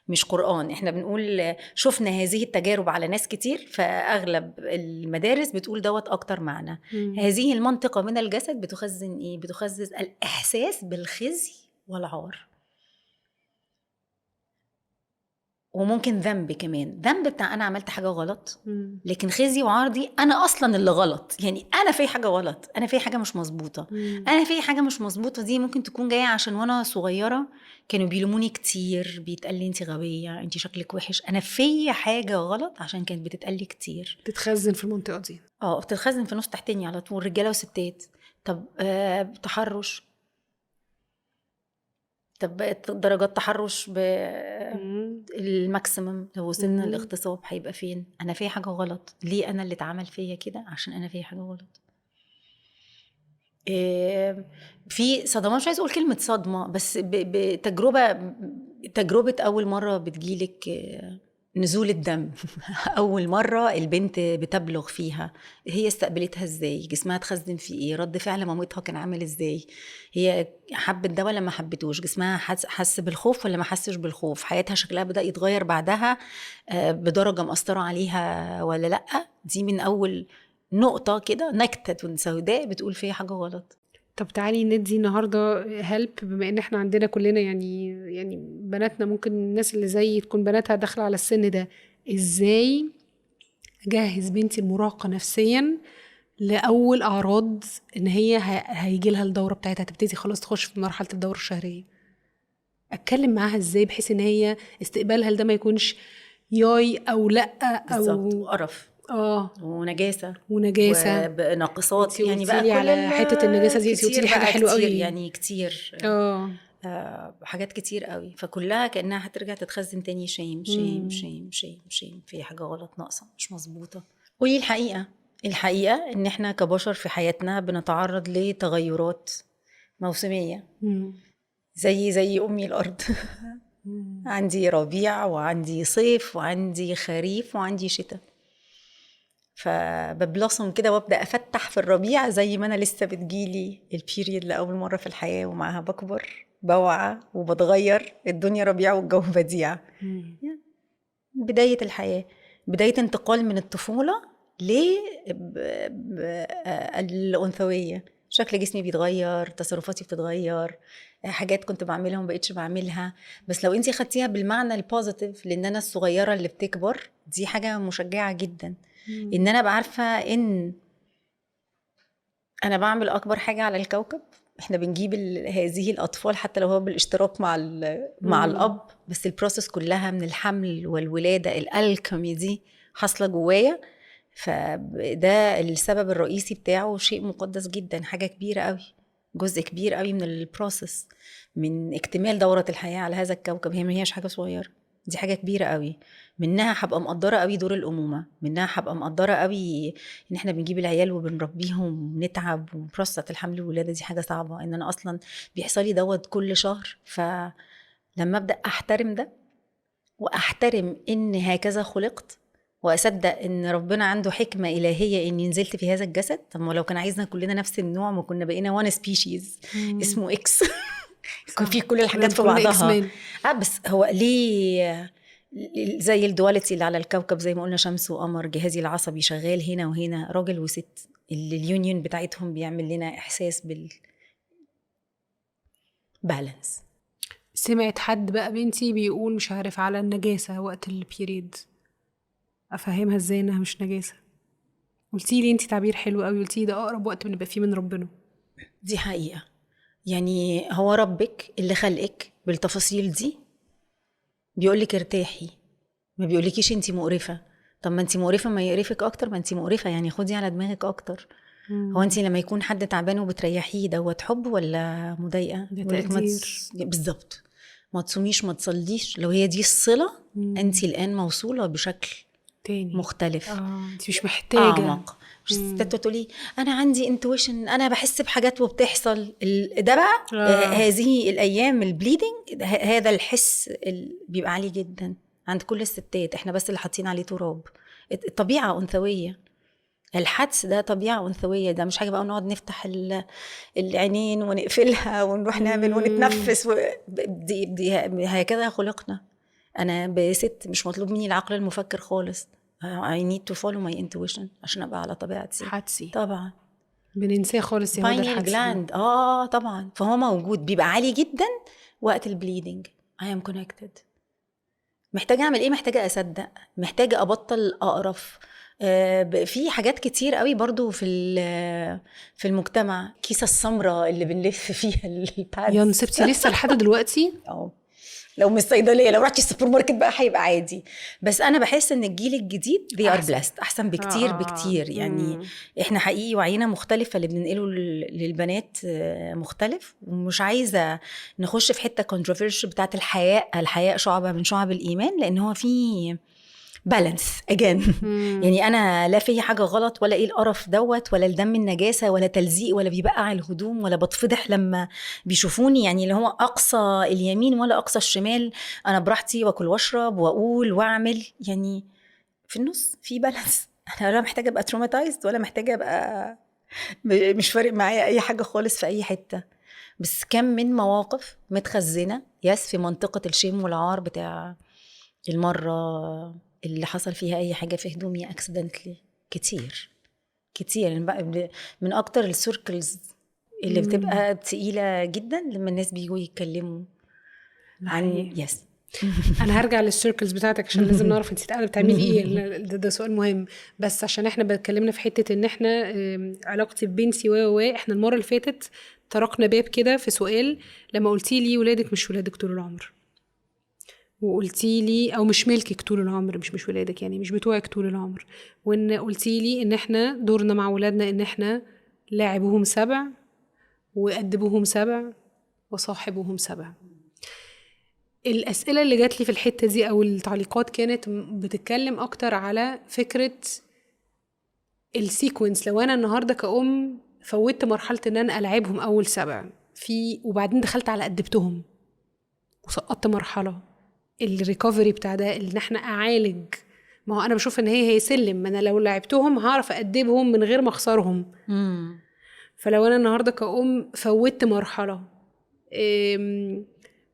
مش قرآن. احنا بنقول شفنا هذه التجارب على ناس كتير، فأغلب المدارس بتقول دوت أكتر معنى. هذه المنطقة من الجسد بتخزن إيه؟ بتخزن الإحساس بالخزي والعار، وممكن ذنب كمان، ذنب بتاع أنا عملت حاجة غلط. لكن خزي وعار دي أنا أصلا اللي غلط، يعني أنا في حاجة غلط، أنا في حاجة مش مظبوطة. أنا في حاجة مش مظبوطة دي ممكن تكون جاية عشان وأنا صغيرة كانوا بيلوموني كتير، بيتقال لي أنت غبية، أنت شكلك وحش. أنا في حاجة غلط عشان كانت بتتقال لي كتير. تتخزن في المنطقة دي، بتتخزن في نص تحتني على طول، رجالة وستات. طب تحرش، طب درجات تحرش بالماكسيمم، لو وصلنا الاغتصاب هيبقى فين؟ انا في حاجه غلط. ليه انا اللي اتعمل فيا كده؟ عشان انا في حاجه غلط. في صدمات، مش عايز اقول كلمه صدمه، بس تجربه اول مره بتجيلك نزول الدم اول مره البنت بتبلغ فيها، هي استقبلتها ازاي؟ جسمها اتخزن في ايه؟ رد فعل مامتها كان عامل ازاي؟ هي حبت ده ولا ما حبتوش؟ جسمها حس بالخوف ولا ما حسش بالخوف؟ حياتها شكلها بدأ يتغير بعدها بدرجه مأثره عليها ولا لا؟ دي من اول نقطه كده، نكته سوداء بتقول فيها حاجه غلط. طب تعالي ندي النهارده هيلب، بما ان احنا عندنا كلنا يعني بناتنا، ممكن الناس اللي زي تكون بناتها داخله على السن ده، ازاي اجهز بنتي المراهقه نفسيا لاول اعراض ان هي هيجي لها الدوره بتاعتها، تبتدي خلاص تخش في مرحله الدوره الشهريه؟ اتكلم معاها ازاي بحيث ان هي استقبالها ده ما يكونش ياي او لا او قرف ونجاسه وناقصات يعني. بقى كل على حته النجاسه دي قلتي لي حاجه حلوه قوي يعني، كتير حاجات كتير قوي. فكلها كانها هترجع تتخزن تاني. شيم شيم شيم شيم شيم، في حاجه غلط ناقصه مش مظبوطه. قولي الحقيقه ان احنا كبشر في حياتنا بنتعرض لتغيرات موسميه زي امي الارض. عندي ربيع وعندي صيف وعندي خريف وعندي شتاء. فببلصم كده وابدا افتح في الربيع زي ما انا لسه بتجيلي البيريد لاول مره في الحياه، ومعها بكبر بوعى وبتغير. الدنيا ربيع والجو بديع. بدايه الحياه، بدايه انتقال من الطفوله للانثويه. شكل جسمي بيتغير، تصرفاتي بتتغير، حاجات كنت بعملها وما بقتش بعملها. بس لو انتي خدتيها بالمعنى البوزيتيف، لان انا الصغيره اللي بتكبر، دي حاجه مشجعه جدا. ان انا بعرفه ان انا بعمل اكبر حاجه على الكوكب. احنا بنجيب هذه الاطفال حتى لو هو بالاشتراك مع الاب، بس البروسيس كلها من الحمل والولاده، الالكمي دي حاصله جوايا. فده السبب الرئيسي بتاعه شيء مقدس جدا، حاجه كبيره قوي، جزء كبير قوي من البروسيس، من اكتمال دوره الحياه على هذا الكوكب. هي ما هيش حاجه صغيره، دي حاجه كبيره قوي. منها هبقى مقدره قوي دور الامومه، منها هبقى مقدره قوي ان احنا بنجيب العيال وبنربيهم ونتعب، وبروسة الحمل والولاده دي حاجه صعبه، ان انا اصلا بيحصل لي دوت كل شهر. فلما ابدا احترم ده، واحترم ان هكذا خلقت، واصدق ان ربنا عنده حكمه الهيه اني نزلت في هذا الجسد. طب ما لو كان عايزنا كلنا نفس النوع، ما كنا بقينا وان سبيشيز اسمه اكس. كان في كل الحاجات في بعضها. بس هو ليه زي الدواليتي اللي على الكوكب، زي ما قلنا شمس وقمر، جهازي العصبي شغال هنا وهنا، راجل وست، اللي اليونيون بتاعتهم بيعمل لنا احساس بالانس. سمعت حد بقى بنتي بيقول مش عارف على النجاسة وقت البيريد، افهمها ازاي انها مش نجاسة؟ قلتي لي انتي تعبير حلو قوي، قلتي لي ده اقرب وقت بنبقى فيه من ربنا. دي حقيقة. يعني هو ربك اللي خلقك بالتفاصيل دي بيقولك ارتاحي، ما بيقولكيش انتي مقرفة. طب ما انتي مقرفة، ما يقرفك اكتر، ما انتي مقرفة يعني خدي على دماغك اكتر. هو انتي لما يكون حد تعبان وبتريحيه، دوت حب ولا مضايقة؟ بالظبط. ما تصوميش، ما تصليش، لو هي دي الصلة انتي الان موصولة بشكل تاني مختلف. انتي مش محتاجة اعمق. مش ستات تقولي انا عندي انتويشن، انا بحس بحاجات وبتحصل. ده بقى هذه الايام البليدنج، هذا الحس بيبقى عالي جدا عند كل الستات. احنا بس اللي حاطين عليه تراب. الطبيعه انثويه، الحدس ده طبيعه انثويه، ده مش حاجه بقى نقعد نفتح العينين ونقفلها ونروح نعمل ونتنفس دي هكذا خلقنا. انا بست، مش مطلوب مني العقل المفكر خالص. I need to follow my intuition عشان ابقى على طبيعتي. حدسي طبعا بننساه خالص يا هدى الحدسي. جلاند طبعا. فهو موجود، بيبقى عالي جدا وقت البليدنج. I am connected. محتاجة اعمل ايه؟ محتاجة اصدق، محتاجة ابطل اقرف. في حاجات كتير قوي برضو في المجتمع. كيسة السمراء اللي بنلف فيها البادز، يا نسبتي لسه لحد دلوقتي. لو مش صيدليه، لو رحتي السوبر ماركت بقى هيبقى عادي. بس انا بحس ان الجيل الجديد they are blessed، احسن بكتير بكتير. يعني احنا حقيقي وعينا مختلفه، اللي بننقله للبنات مختلف. ومش عايزه نخش في حته كونتروفيرشل بتاعت الحياء شعبه من شعب الايمان، لان هو في بالانس اجين. يعني انا لا في حاجه غلط، ولا ايه القرف دوت، ولا الدم النجاسه، ولا تلزيق، ولا بيبقع الهدوم، ولا بتفضح لما بيشوفوني. يعني اللي هو اقصى اليمين ولا اقصى الشمال، انا براحتي واكل واشرب واقول واعمل. يعني في النص في بالانس. انا لا محتاجه ابقى تروماتايزد، ولا محتاجه ابقى مش فارق معايا اي حاجه خالص في اي حته. بس كم من مواقف متخزنه في منطقه الشيم والعار بتاع المره اللي حصل فيها اي حاجه في هدومي اكسيدنتلي. كتير من اكتر السيركلز اللي بتبقى تقيله جدا لما الناس بيجوا يتكلموا عن انا هرجع للسيركلز بتاعتك عشان لازم نعرف انت قاعده بتعملي ايه. ده سؤال مهم. بس عشان احنا بنتكلمنا في حته ان احنا علاقتي ببنتي احنا المره اللي فاتت طرقنا باب كده في سؤال، لما قلتي لي ولادك مش ولادك طول العمر، وقلتي لي او مش ملكك طول العمر، مش ولادك يعني مش بتوعك طول العمر. وان قلتي لي ان احنا دورنا مع ولادنا ان احنا لاعبوهم 7 وأدبوهم 7 وصاحبوهم 7. الأسئلة اللي جات لي في الحتة دي أو التعليقات كانت بتتكلم أكتر على فكرة السيكونس. لو أنا النهاردة كأم فوتت مرحلة إن أنا ألعبهم أول 7 وبعدين دخلت على أدبتهم وسقطت مرحلة الريكوفري بتاع ده، اللي احنا أعالج. ما هو أنا بشوف إن هي سلم، ما أنا لو لعبتهم هعرف أدبهم من غير ما أخسرهم. فلو أنا النهاردة كأم فوتت مرحلة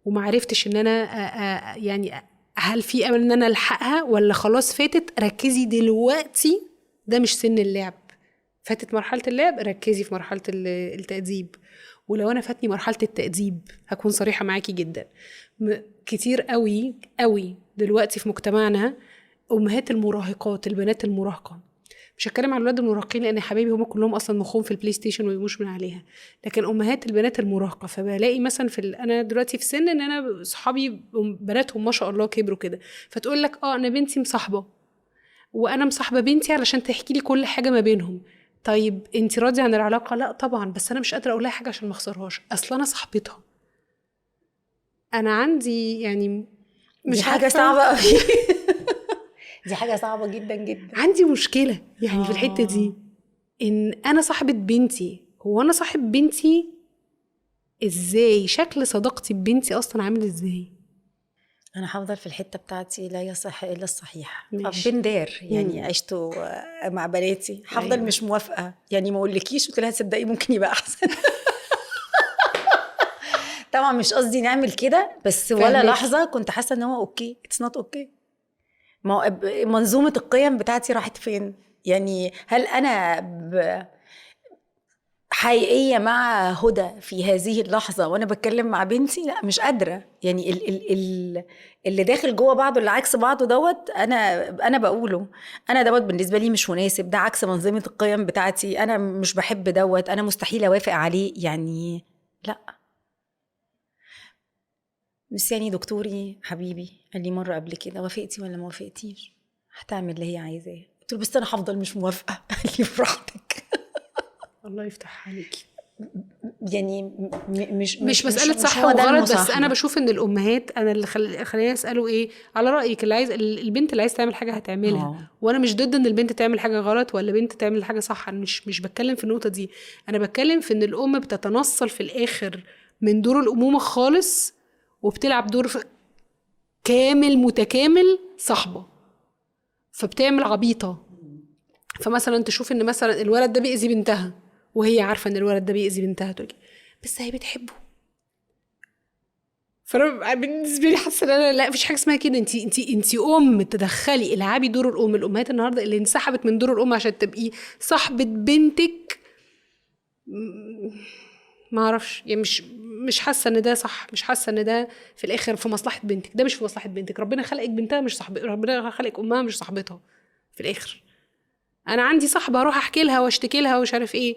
ومعرفتش ان انا يعني هل في امل ان انا الحقها ولا خلاص فاتت، ركزي دلوقتي، ده مش سن اللعب، فاتت مرحله اللعب، ركزي في مرحله التأديب. ولو انا فاتني مرحله التأديب، هكون صريحه معاكي جدا، كتير قوي قوي دلوقتي في مجتمعنا امهات المراهقات، البنات المراهقه، مش هتكلم على الولاد المراهقين لان يا حبايبي هم كلهم اصلا مخهم في البلاي ستيشن ويقوموش من عليها، لكن امهات البنات المراهقه. فبلاقي مثلا انا دلوقتي في سن ان انا صحابي بناتهم ما شاء الله كبروا كده، فتقول لك انا بنتي مصاحبه، وانا مصاحبه بنتي علشان تحكي لي كل حاجه ما بينهم. طيب انت راضيه عن العلاقه؟ لا طبعا، بس انا مش قادره اقول لها حاجه عشان ما اخسرهاش، اصلا انا صاحبتها. انا عندي يعني دي مش حاجه عارفه، صعبه قوي. دي حاجه صعبه جدا جدا. عندي مشكله يعني في الحته دي، ان انا صاحبه بنتي. هو انا صاحب بنتي ازاي؟ شكل صداقتي ببنتي اصلا عامل ازاي؟ انا هفضل في الحته بتاعتي، لا يصح الا الصحيح. ماشي. بين دار يعني عشت مع بناتي، هفضل أيوة. مش موافقه يعني، ما اقولكيش قلت لها تصدقي ممكن يبقى احسن. طبعا مش قصدي نعمل كده، بس ولا فهمك. لحظه كنت حاسه ان هو اوكي، اتس نوت اوكي. ما هو منظومه القيم بتاعتي راحت فين؟ يعني هل انا حقيقية مع هدى في هذه اللحظة وأنا بتكلم مع بنتي؟ لا، مش قادرة. يعني اللي داخل جوه بعضه اللي عكس بعضه دوت، أنا بقوله أنا دوت بالنسبة لي مش مناسب، ده عكس منظومة القيم بتاعتي، أنا مش بحب دوت، أنا مستحيل أوافق عليه يعني. لا. بس يعني دكتوري حبيبي قال لي مرة قبل كده، وافقتي ولا ما وافقتيش؟ هتعمل اللي هي عايزاه. قلت له بس أنا هفضل مش موافقة. قال لي براحتك. الله يفتح عليكي. يعني مش مسألة مش صح هو ده وغلط، بس أنا المصاحبة. بشوف إن الأمهات، أنا اللي خليني أسأله إيه على رأيك، اللي عايز البنت اللي عايز تعمل حاجة هتعملها، وأنا مش ضد إن البنت تعمل حاجة غلط ولا بنت تعمل حاجة صح، أنا مش بتكلم في النقطة دي. أنا بتكلم في إن الأم بتتنصل في الآخر من دور الأمومة خالص، وبتلعب دور كامل متكامل صاحبة، فبتعمل عبيطة. فمثلا تشوف ان مثلا الولد ده بيأذي بنتها، وهي عارفه ان الولد ده بيأذي بنتها، تقول بس هي بتحبه. فانا بالنسبه لي حاسه ان انا لا، مفيش حاجه اسمها كده. انت ام تدخلي، العبي دور الام. الامهات النهارده اللي انسحبت من دور الام عشان تبقي صاحبه بنتك، ما اعرفش يعني، مش حاسه ان ده صح، مش حاسه ان ده في الاخر في مصلحه بنتك. ده مش في مصلحه بنتك. ربنا خلقك بنتها مش صاحبتها، ربنا خلقك امها مش صاحبتها في الاخر. انا عندي صاحبه اروح احكي لها واشتكي لها ومش عارف ايه،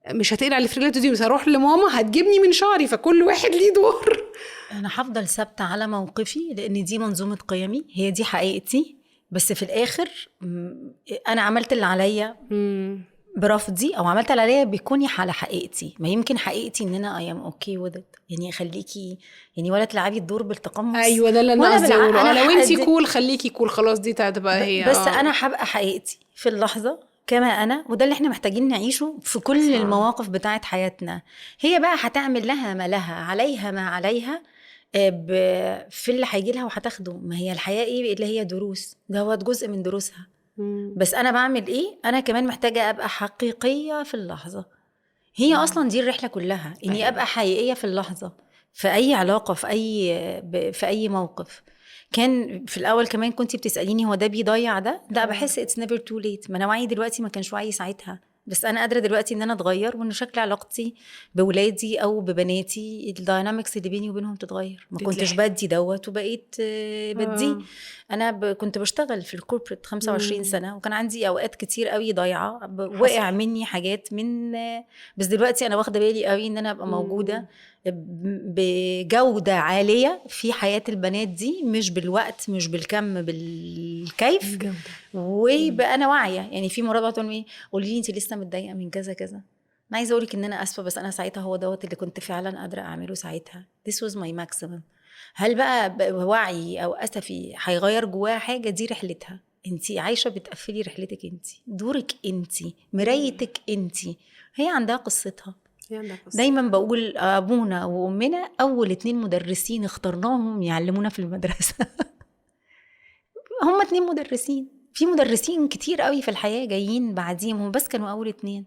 مش هتقلع اللي في رجلته دي، بس هروح لماما هتجيبني من شعري. فكل واحد ليه دور. انا هفضل ثابته على موقفي، لان دي منظومه قيمي، هي دي حقيقتي. بس في الاخر انا عملت اللي عليا برفضي، او عملت اللي عليا بيكوني على حقيقتي. ما يمكن حقيقتي ان انا اي ام اوكي وذ ات، يعني خليكي يعني، ولا تلعبي الدور بالتقمص ايوه ده اللي انا ولا قصدي اقوله. لو انتي انا كول خليكي كول، خلاص دي تبقى هي. بس انا هبقى حقيقتي في اللحظه كما انا، وده اللي احنا محتاجين نعيشه في كل صح. المواقف بتاعت حياتنا. هي بقى هتعمل لها ما لها، عليها ما عليها، في اللي هيجي لها وهتاخده. ما هي الحياه ايه اللي هي دروس، ده هو جزء من دروسها. بس انا بعمل ايه؟ انا كمان محتاجه ابقى حقيقيه في اللحظه. هي اصلا دي الرحله كلها، اني أيوة. ابقى حقيقيه في اللحظه، في اي علاقه، في اي موقف. كان في الاول كمان كنتي بتساليني هو ده بيضيع ده؟ لا، بحس اتس نيفر تو ليت. ما انا وعي دلوقتي ما كانش وعي ساعتها، بس انا قادره دلوقتي ان انا اتغير، وان شكل علاقتي بولادي او ببناتي الداينامكس اللي بيني وبينهم تتغير. ما كنتش بدي دوت وبقيت بدي. انا كنت بشتغل في الكوربريت 25 سنه، وكان عندي اوقات كتير قوي ضايعه، وقع مني حاجات من. بس دلوقتي انا واخده بالي قوي ان انا ابقى موجوده بجوده عاليه في حياه البنات دي، مش بالوقت، مش بالكم، بالكيف. وبقى انا واعيه. يعني في مرات بتقول لي قولي لي انت لسه متضايقه من كذا كذا، انا عايزه اقولك ان انا اسفه، بس انا ساعتها هو دوت اللي كنت فعلا قادره اعمله ساعتها. this was my maximum. هل بقى وعي او اسفي هيغير جواها حاجه؟ دي رحلتها. انتي عايشه بتقفلي رحلتك، انتي دورك، انتي مرايتك، انتي. هي عندها قصتها. دايما بقول ابونا وامنا اول 2 مدرسين اخترناهم يعلمونا في المدرسه. هم 2 مدرسين، في مدرسين كتير قوي في الحياه جايين بعديهم، هم بس كانوا اول 2.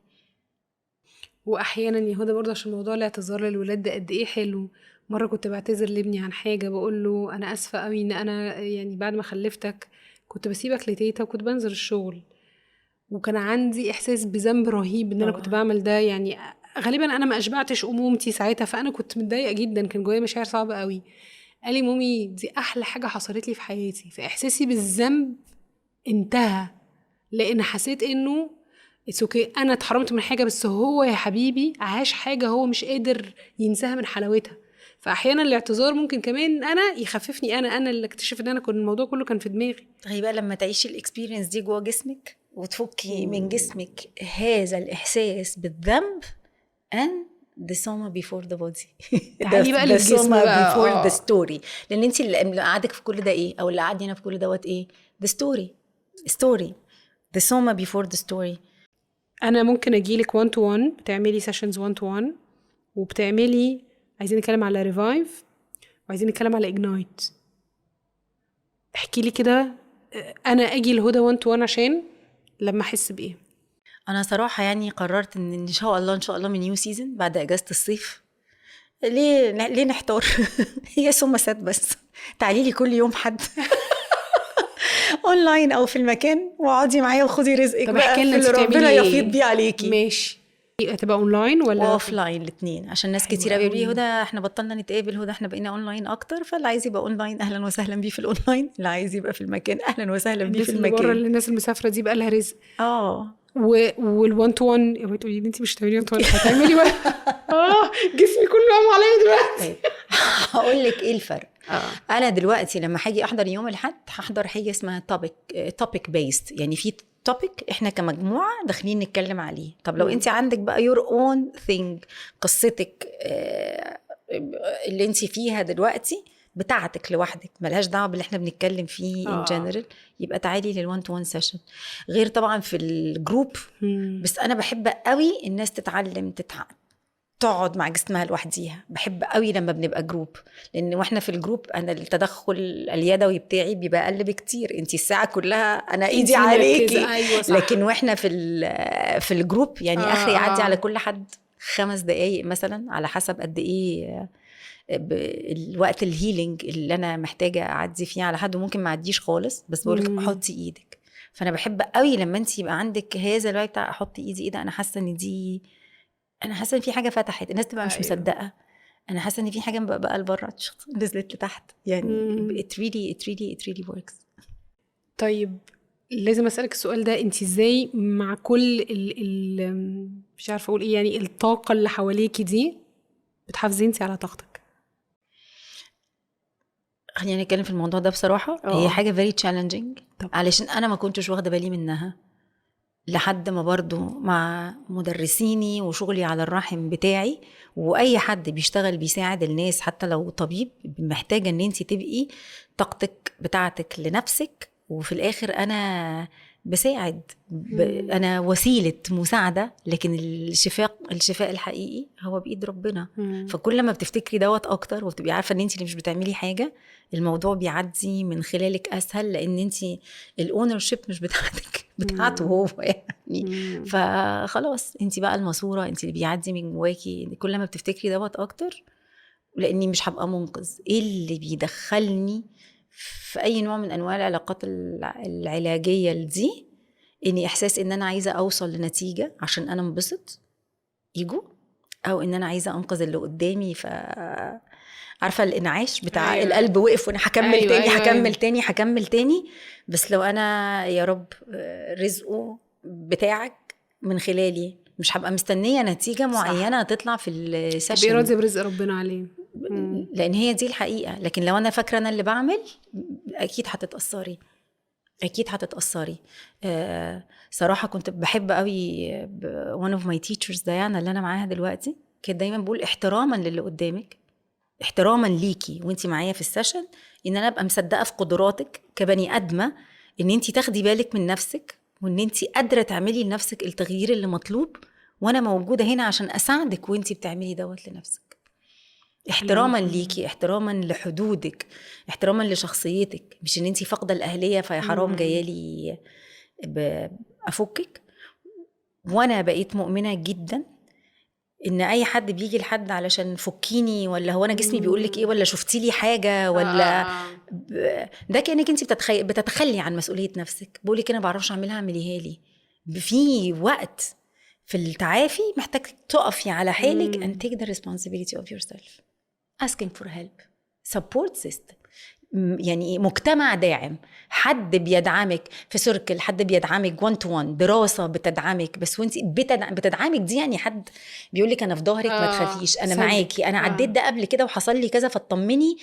واحيانا يا هدى برضه، عشان موضوع الاعتذار للولاد ده قد ايه حلو. مره كنت بعتذر لابني عن حاجه، بقول له انا اسفه قوي ان انا يعني بعد ما خلفتك كنت بسيبك لتيتا وكنت بنزل الشغل، وكان عندي احساس بذنب رهيب ان انا كنت بعمل ده. يعني غالبا انا ما اشبعتش امومتي ساعتها، فانا كنت متضايقه جدا، كان جوايا مشاعر صعبه قوي. قال لي مامي دي احلى حاجه حصلت لي في حياتي. فاحساسي بالذنب انتهى، لان حسيت انه اوكي انا اتحرمت من حاجه، بس هو يا حبيبي عاش حاجه هو مش قادر ينساها من حلاوتها. فاحيانا الاعتذار ممكن كمان انا يخففني، انا اللي اكتشف ان انا كنت الموضوع كله كان في دماغي. طيب بقى لما تعيشي الاكسبيرينس دي جوه جسمك وتفكي من جسمك هذا الاحساس بالذنب and the soma before the body. تعالي بقى the للجسم soma بقى. before the story. لان انت اللي قاعدك في كل ده ايه، او اللي قاعدين هنا في كل دوت ايه؟ the story the soma before the story. انا ممكن اجيلك 1 to 1 بتعملي سيشنز 1 to 1، وبتعملي عايزين نتكلم على ريفايف وعايزين نتكلم على اجنايت. احكي لي كده، انا اجي الهدى 1 to 1 عشان لما احس بايه. انا صراحه يعني قررت ان شاء الله من نيو سيزون بعد اجازه الصيف. ليه نحتار؟ هي سمسات بس. تعالي لي كل يوم حد اونلاين او في المكان واقعدي معايا وخدي رزقك طب بقى احكي لنا في اللي انت ربنا بتعملي يفيض ايه؟ بيه عليكي. ماشي. هتبقى اونلاين ولا اوف لاين؟ الاثنين، عشان ناس حلو كتيره بيقولوا لي قوي. هدى احنا بطلنا نتقابل، هدى احنا بقينا اونلاين اكتر. فاللي عايز يبقى اونلاين اهلا وسهلا بيه في الاونلاين، اللي عايز يبقى في المكان اهلا وسهلا بيه في الناس اللي بره، المكان. الناس المسافره دي بقى لها رزق. اه وال1 to 1 بتقولي لي انت مش هتعملي 1 to 1 هتعملي بقى. جسمي كله قام عليا دلوقتي. هقول لك ايه الفرق. انا دلوقتي لما هاجي احضر يوم الاحد هحضر حاجه اسمها توبيك بيست، يعني في توبيك احنا كمجموعه داخلين نتكلم عليه. طب لو انت عندك بقى يور اون ثينج، قصتك اللي انت فيها دلوقتي بتاعتك لوحدك، ملهاش دعوه باللي احنا بنتكلم فيه ان جنرال، يبقى تعالي لل1 to 1 سيشن. غير طبعا في الجروب. بس انا بحب قوي الناس تتعلم تقعد مع جسمها لوحديها. بحب قوي لما بنبقى جروب، لان واحنا في الجروب انا التدخل اليدوي بتاعي بيبقى اقل بكتير. انتي الساعه كلها انا ايدي عليكي. أيوة صح. لكن واحنا في الجروب يعني اخري يعدي على كل حد 5 دقايق مثلا، على حسب قد ايه الوقت الهيلينج اللي انا محتاجه اعدي فيه على حد، وممكن ما اعديش خالص، بس بقولك حطي ايدك. فانا بحب قوي لما انتي يبقى عندك هذا الوقت بتاع احط ايدي. ايه ده؟ انا حاسه ان في حاجه فتحت، الناس تبقى مش مصدقه. انا حاسه ان في حاجه بقى لبره نزلت لتحت يعني. it really works. طيب لازم اسالك السؤال ده، انت ازاي مع كل ال مش عارفه اقول ايه، يعني الطاقه اللي حواليكي دي بتحافظي انت على طاقتك؟ خلينا نتكلم في الموضوع ده بصراحه. هي حاجه very challenging علشان انا ما كنتش واخده بالي منها لحد ما برضو مع مدرسيني وشغلي على الرحم بتاعي. واي حد بيشتغل بيساعد الناس حتى لو طبيب، محتاجة ان انت تبقي طاقتك بتاعتك لنفسك، وفي الاخر انا بساعد انا وسيلة مساعدة، لكن الشفاء الحقيقي هو بايد ربنا. فكل ما بتفتكري دوت اكتر وبتبقي عارفة ان انت اللي مش بتعملي حاجة، الموضوع بيعدي من خلالك اسهل، لان انت الاونرشيب مش بتاعتك، بتاعته هو يعني. فخلاص انت بقى الماسوره، انت اللي بيعدي من جواكي. كل ما بتفتكري دوت اكتر، لاني مش هبقى منقذ. ايه اللي بيدخلني في اي نوع من انواع العلاقات العلاجيه دي؟ اني احساس ان انا عايزه اوصل لنتيجه عشان انا انبسط، ايجو، او ان انا عايزه انقذ اللي قدامي. عارفه الانعاش بتاع أيوة. القلب وقف وانا هكمل أيوة تاني. أيوة هكمل أيوة. تاني هكمل تاني. بس لو انا يا رب رزقه بتاعك من خلالي، مش هبقى مستنيه نتيجه معينه تطلع في السيشن. بيراضي برزق ربنا عليه. لان هي دي الحقيقه. لكن لو انا فاكره انا اللي بعمل، اكيد هتتاثري. صراحه كنت بحب قوي one of my teachers ديانا اللي انا معاها دلوقتي، كانت دايما بقول احتراما للي قدامك، احتراما ليكي وانتي معايا في السيشن، ان انا ابقى مصدقه في قدراتك كبني ادمه، ان انتي تاخدي بالك من نفسك، وان انتي قادره تعملي لنفسك التغيير اللي مطلوب، وانا موجوده هنا عشان اساعدك وانتي بتعملي دوت لنفسك. احتراما ليكي، احتراما لحدودك، احتراما لشخصيتك، مش ان انتي فاقده الاهليه فيا حرام جايالي افكك. وانا بقيت مؤمنه جدا ان اي حد بيجي لحد علشان فكيني، ولا هو انا جسمي بيقولك ايه، ولا شفتي لي حاجه، ولا ده كأنك انت بتتخلي عن مسؤوليه نفسك. بقولك انا بعرفش اعملها، اعمليها لي. في وقت في التعافي محتاج تقفي على حيلك and take the responsibility of yourself. asking for help, support system, يعني مجتمع داعم، حد بيدعمك في سيركل، حد بيدعمك one to one، دراسة بتدعمك، بس وانت بتدعمك دي يعني حد بيقولك أنا في ظهرك ما تخافيش، أنا معاكي، أنا عديت ده قبل كده وحصل لي كذا فاطمني،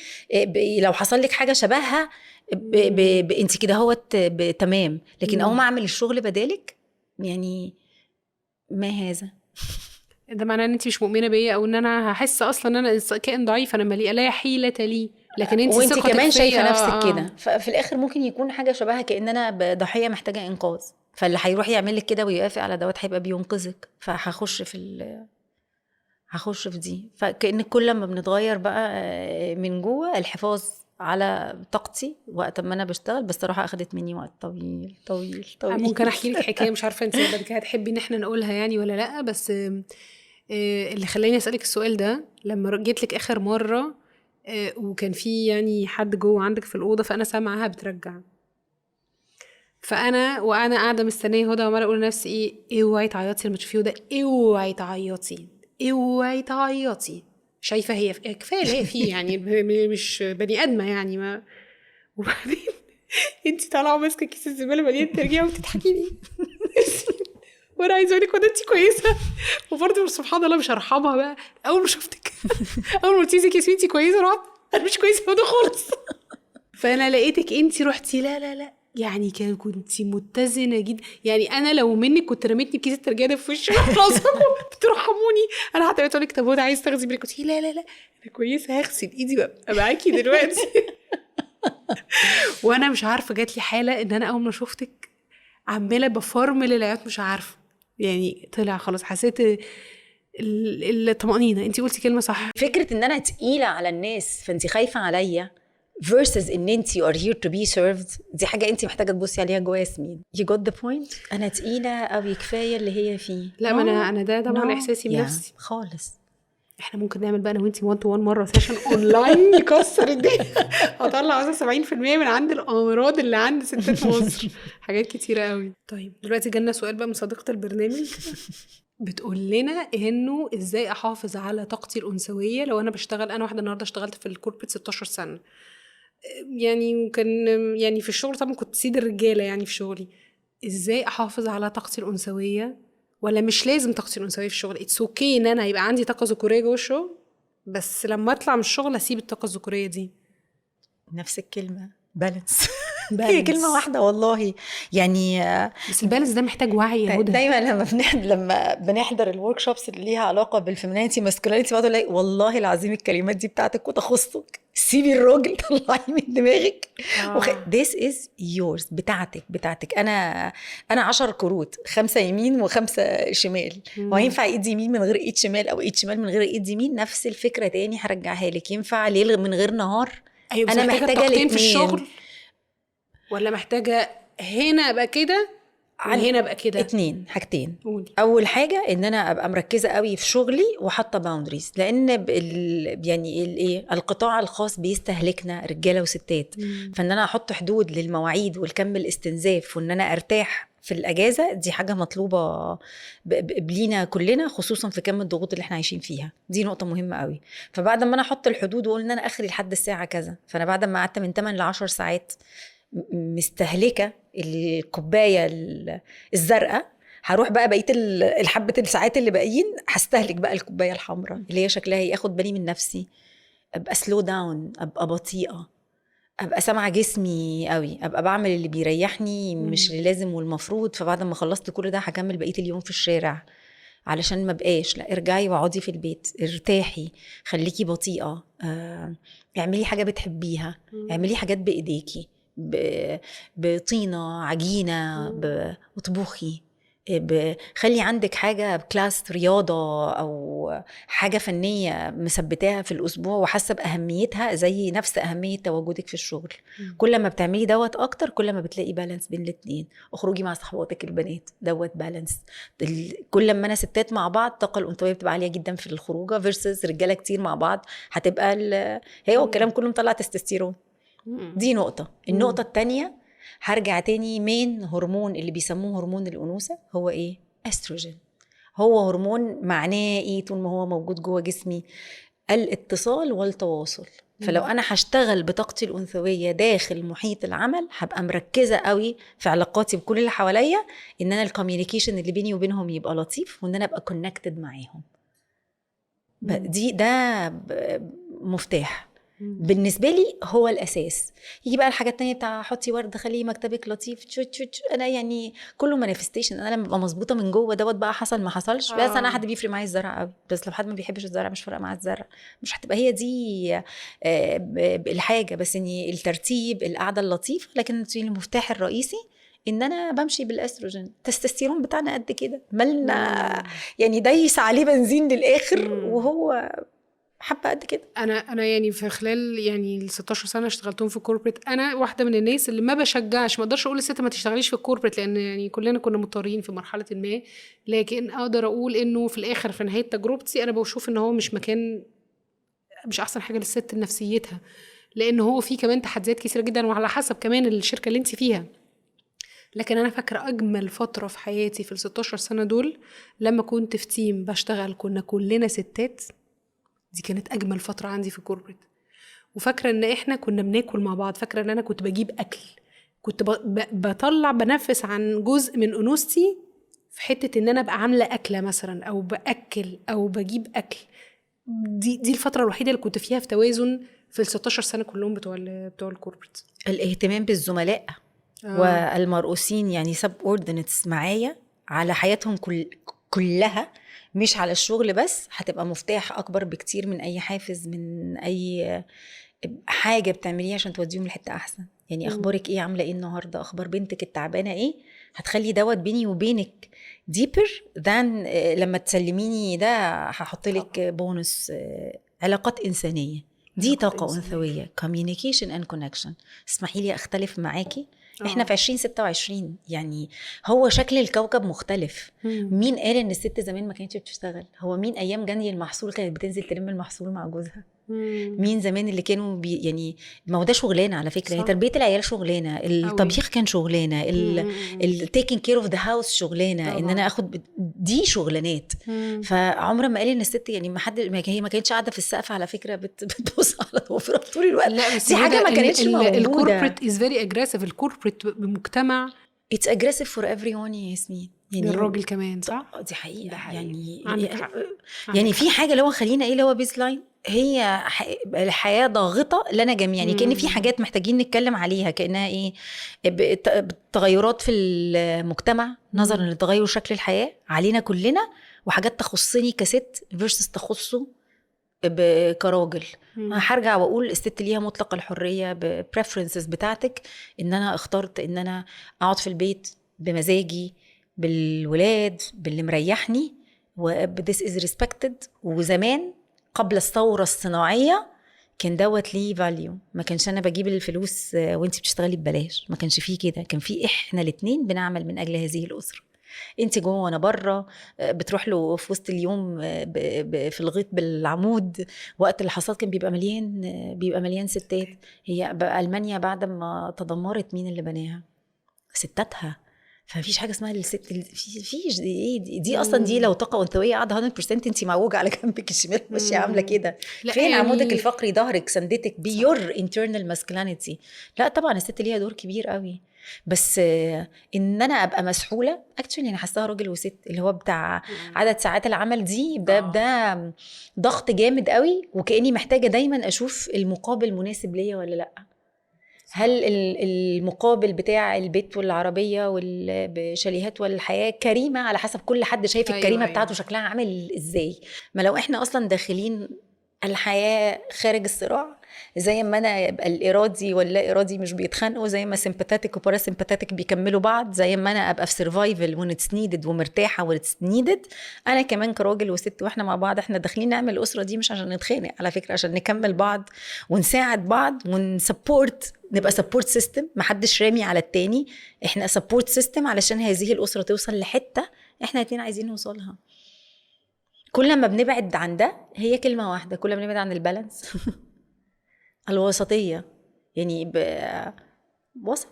لو حصل لك حاجة شبهها انت كده هوت تمام. لكن أول ما أعمل الشغل بدالك يعني ما هذا ده معناه ان انت مش مؤمنه بيا، او ان انا هحس اصلا ان انا كائن ضعيف انا مليئه لا حيله لي. لكن انت وانت ثقتك كمان شايفه فيا نفسك كده، ففي الاخر ممكن يكون حاجه شبهها كأن انا ضحيه محتاجه انقاذ، فاللي هيروح يعمل لك كده ويوافق على دوت هيبقى بينقذك، فهخش هخش في دي. فكأن كل ما بنتغير بقى من جوه الحفاظ على طاقتي وقت ما انا بشتغل، بس صراحه اخدت مني وقت طويل طويل طويل. ممكن احكي لك حكايه مش عارفه انت بعد كده هتحبي ان احنا نقولها يعني ولا لا، بس اللي خلاني اسالك السؤال ده لما جيت لك اخر مره وكان في يعني حد جوه عندك في الاوضه، فانا سامعاها بترجع، وانا قاعده مستنيه هدى وعماله اقول لنفسي اوعي تعيطي لما تشوفيه ده، اوعي تعيطي، اوعي تعيطي. شايفه هي كفايه اللي هي فيه يعني مش بني ادمه يعني ما. وبعدين انت طالعه ماسكه كيس الزباله مليان ترجيع وتضحكي لي وانا عايزه اقول لك وده انت كويسه. وبرضه سبحان الله مش هرحمها بقى، اول ما شفتك اول ما تيجي كيس انت كويسه رحت انا مش كويسه وده خالص. فانا لقيتك انت رحتي لا يعني كنتي متزنه جدا. يعني انا لو منك كنت رميتني بكيس الترجيع ده في وشي خلاص بترحموني. انا حتى قلت لك طب هو عايز تغسل بيك، قلت لا انا كويسه هغسل ايدي بقى معاكي دلوقتي. وانا مش عارفه جات لي حاله ان انا اول ما شفتك عماله بفرمل العياط مش عارفه يعني طلع خلاص حسيت الطمأنينه. انت قلتي كلمه صح، فكره ان انا تقيله على الناس فانت خايفه عليا versus ان انت are here to be served، دي حاجه انت محتاجه تبصي عليها جوا ياسمين. you got the point. انا تقيله قوي كفايه اللي هي فيه. لا ما انا ده طبعا احساسي بنفسي خالص. احنا ممكن نعمل بقى انا وانتي 1 to 1 مره سيشن اونلاين يكسر الدنيا. هطلع مثلا 70% من عند الامراض اللي عند ستات مصر، حاجات كتيره قوي. طيب دلوقتي جالنا سؤال بقى من صديقه البرنامج بتقول لنا انه ازاي احافظ على طاقتي الانثويه لو انا بشتغل. انا واحده النهارده اشتغلت في الكوربريت 16 سنه يعني، وكان يعني في الشغل طبعا كنت سيد الرجاله يعني في شغلي. ازاي احافظ على طاقتي الانثويه؟ ولا مش لازم طاقتي الانثويه في الشغل؟ اتس اوكي ان انا يبقى عندي طاقه ذكوريه جوه الشغل، بس لما اطلع من الشغل اسيب الطاقه الذكوريه دي. نفس الكلمه بالانس. هي كلمه واحده والله يعني. بس البالانس ده محتاج وعي يا هدى. دايما لما بنحضر الورك شوبس اللي ليها علاقه بالفيمينيتي ماسكولينيتي بقعد اقول والله العظيم الكلمات دي بتاعتك وتخصك، سيبي الراجل طلعي من دماغك. this is yours، بتاعتك. انا 10 كروت، 5 يمين و5 شمال، وهينفع ايد يمين من غير ايد شمال او ايد شمال من غير ايد يمين؟ نفس الفكره تاني هرجعها لك. ينفع ليل من غير نهار؟ أيوة انا محتاجه طاقتين في الشغل، ولا محتاجه هنا ابقى كده وهنا ابقى كده؟ 2 حاجتين. قولي. اول حاجه ان انا ابقى مركزه قوي في شغلي وحاطه باوندريز، لان يعني الايه القطاع الخاص بيستهلكنا رجاله وستات. فان انا احط حدود للمواعيد والكم الاستنزاف، وان انا ارتاح في الاجازه، دي حاجه مطلوبه بلينا كلنا، خصوصا في كم الضغوط اللي احنا عايشين فيها. دي نقطه مهمه قوي. فبعد ما انا احط الحدود واقول ان انا اخري لحد الساعه كذا، فانا بعد ما قعدت من 8 ل 10 ساعات مستهلكه الكوبايه الزرقاء، هروح بقى بقيه الحبه الساعات اللي باقيين هستهلك بقى الكوبايه الحمراء اللي هي شكلها ياخد بالي من نفسي، ابقى سلو داون، ابقى بطيئه، ابقى سامعه جسمي قوي، ابقى بعمل اللي بيريحني مش اللي لازم والمفروض. فبعد ما خلصت كل ده هكمل بقيه اليوم في الشارع، علشان ما بقاش لا، ارجعي واقعدي في البيت، ارتاحي، خليكي بطيئه، اعملي حاجه بتحبيها، اعملي حاجات بايديكي، بطينه عجينه، وطبخي، خلي عندك حاجه بكلاس رياضه او حاجه فنيه مثبتاها في الاسبوع وحاسه باهميتها زي نفس اهميه تواجدك في الشغل. كل ما بتعملي دوت اكتر كل ما بتلاقي بالانس بين الاثنين. اخرجي مع صحباتك البنات، دوت بالانس. كل ما انا ستات مع بعض الطاقه الانثويه بتبقى عاليه جدا في الخروجه فيرسز رجاله كتير مع بعض، هتبقى هي والكلام كله مطلع تستوستيرون. دي نقطه. النقطه الثانيه هرجع تاني من هرمون اللي بيسموه هرمون الأنوثة. هو ايه؟ استروجين. هو هرمون معناه ايه طول ما هو موجود جوه جسمي؟ الاتصال والتواصل. فلو انا هشتغل بطاقتي الانثويه داخل محيط العمل هبقى مركزه قوي في علاقاتي بكل اللي حواليا، ان انا الكوميونيكيشن اللي بيني وبينهم يبقى لطيف، وان انا ابقى كونكتد معاهم. ده مفتاح بالنسبه لي، هو الاساس. يجي بقى الحاجات التانية بتاع حطي ورد، خلي مكتبك لطيف، انا يعني كله مانيفستيشن. انا لما ببقى مظبوطه من جوه دوت بقى، حصل ما حصلش. بس انا حد بيفرق معايا الزرع قوي، بس لو حد ما بيحبش الزرع مش فارقه معاه الزرع، مش هتبقى هي دي الحاجه. بس اني الترتيب، القعده اللطيفه، لكن المفتاح الرئيسي ان انا بمشي بالاستروجين. التستوستيرون بتاعنا قد كده مالنا، يعني دايس عليه بنزين للاخر، وهو حبه قد كده. انا يعني في خلال يعني ال 16 سنه اشتغلتهم في الكوربريت، انا واحده من الناس اللي ما بشجعش، ما اقدرش اقول للست ما تشتغليش في الكوربريت، لان يعني كلنا كنا مضطرين في مرحله ما، لكن اقدر اقول انه في الاخر في نهايه تجربتي انا بشوف ان هو مش مكان، مش احسن حاجه للست لنفسيتها، لان هو فيه كمان تحديات كتيره جدا، وعلى حسب كمان الشركه اللي انت فيها. لكن انا فاكره اجمل فتره في حياتي في ال 16 سنه دول لما كنت في تيم بشتغل كنا كلنا ستات. دي كانت اجمل فتره عندي في الكوربريت. وفاكره ان احنا كنا بناكل مع بعض، فاكره ان انا كنت بجيب اكل، كنت بطلع بنفس عن جزء من انوثتي في حته ان انا ابقى عامله اكله مثلا، او باكل او بجيب اكل. دي الفتره الوحيده اللي كنت فيها في توازن في ال 16 سنه كلهم بتوع الكوربريت. الاهتمام بالزملاء والمرؤوسين، يعني سب اوردينتس معايا على حياتهم كلها، مش على الشغل بس، هتبقى مفتاح اكبر بكتير من اي حافز، من اي حاجه بتعمليها عشان توديهم لحته احسن. يعني اخبارك ايه، عامله ايه النهارده، اخبار بنتك التعبانه ايه، هتخلي دوت بيني وبينك ديبر ذان لما تسلميني ده هحط لك بونس. علاقات انسانيه دي طاقه انثويه، communication and connection. اسمحي لي اختلف معاكي، احنا في 2026 يعني هو شكل الكوكب مختلف. مين قال ان الست زمان ما كانتش بتشتغل؟ هو مين ايام جني المحصول كانت بتنزل تلم المحصول مع جوزها؟ مين زمان اللي كانوا يعني ما هو ده شغلانه على فكره. هي تربيه العيال شغلانه، الطبيخ كان شغلانه، التيكينج كير اوف ذا هاوس شغلانه، ان انا اخد دي شغلانات. فعمر ما قال ان الست يعني ما حد، هي ما كانتش قاعده في السقف على فكره بتبص على ضوافرها طول الوقت. لا بس دي حاجه ما كانتش موجوده. الكوربريت از فيري اجريسيف، الكوربريت بمجتمع اتس اجريسيف فور everyone يا ياسمين، يعني للراجل كمان، صح؟ دي حقيقه. يعني يعني في حاجه اللي هو خلينا ايه اللي هو بيز لاين، هي الحياه ضاغطه لنا جميعا. يعني كأن في حاجات محتاجين نتكلم عليها، كأنها ايه، التغيرات في المجتمع نظرا لتغير شكل الحياه علينا كلنا، وحاجات تخصني كست versus تخصه كراجل. هرجع واقول الست ليها مطلق الحريه ببريفرنسز بتاعتك، ان انا اخترت ان انا اقعد في البيت بمزاجي، بالولاد، باللي مريحني، وبديس از ريسبكتد. وزمان قبل الثوره الصناعيه كان دوت ليه فاليو، ما كانش انا بجيب الفلوس وانت بتشتغلي ببلاش، ما كانش فيه كده. كان فيه احنا الاتنين بنعمل من اجل هذه الاسره، انت جوه وانا بره. بتروح له في وسط اليوم في الغيط بالعمود، وقت الحصاد كان بيبقى مليان ستات. هي ألمانيا بعد ما تدمرت مين اللي بناها؟ ستاتها. فمفيش حاجه اسمها الست فيش دي اصلا دي لو طاقه انثويه قاعده 100% انت معوجه على جنبك الشمال ماشيه عامله كده. فين يعني عمودك الفقري، ظهرك، سندتك، بيور انترنال ماسكلينيتي. لا طبعا الست ليها دور كبير قوي، بس ان انا ابقى مسحوله اكشلي انا حاساها راجل وست اللي هو بتاع عدد ساعات العمل دي، ده ضغط جامد قوي، وكاني محتاجه دايما اشوف المقابل مناسب ليا ولا لا. هل المقابل بتاع البيت والعربيه والشاليهات والحياه كريمه على حسب كل حد شايف الكريمه بتاعته شكلها عامل ازاي؟ ما لو احنا اصلا داخلين الحياه خارج الصراع، زي ما انا يبقى الارادي ولا ارادي مش بيتخانقوا، زي ما سيمباتيك وبارا سيمباتيك بيكملوا بعض، زي ما انا ابقى في سرفايفل وان اتس نيدد ومرتاحه وان اتس نيدد، انا كمان كراجل وست واحنا مع بعض احنا داخلين نعمل الاسره دي مش عشان نتخانق على فكره، عشان نكمل بعض ونساعد بعض ونسبورت، نبقى سبورت سيستم، محدش رامي على التاني، احنا سبورت سيستم علشان هذه الاسره توصل لحته احنا الاتنين عايزين نوصلها. كل ما بنبعد عن ده، هي كلمه واحده، كل ما بنبعد عن البالانس الوسطيه، يعني وسط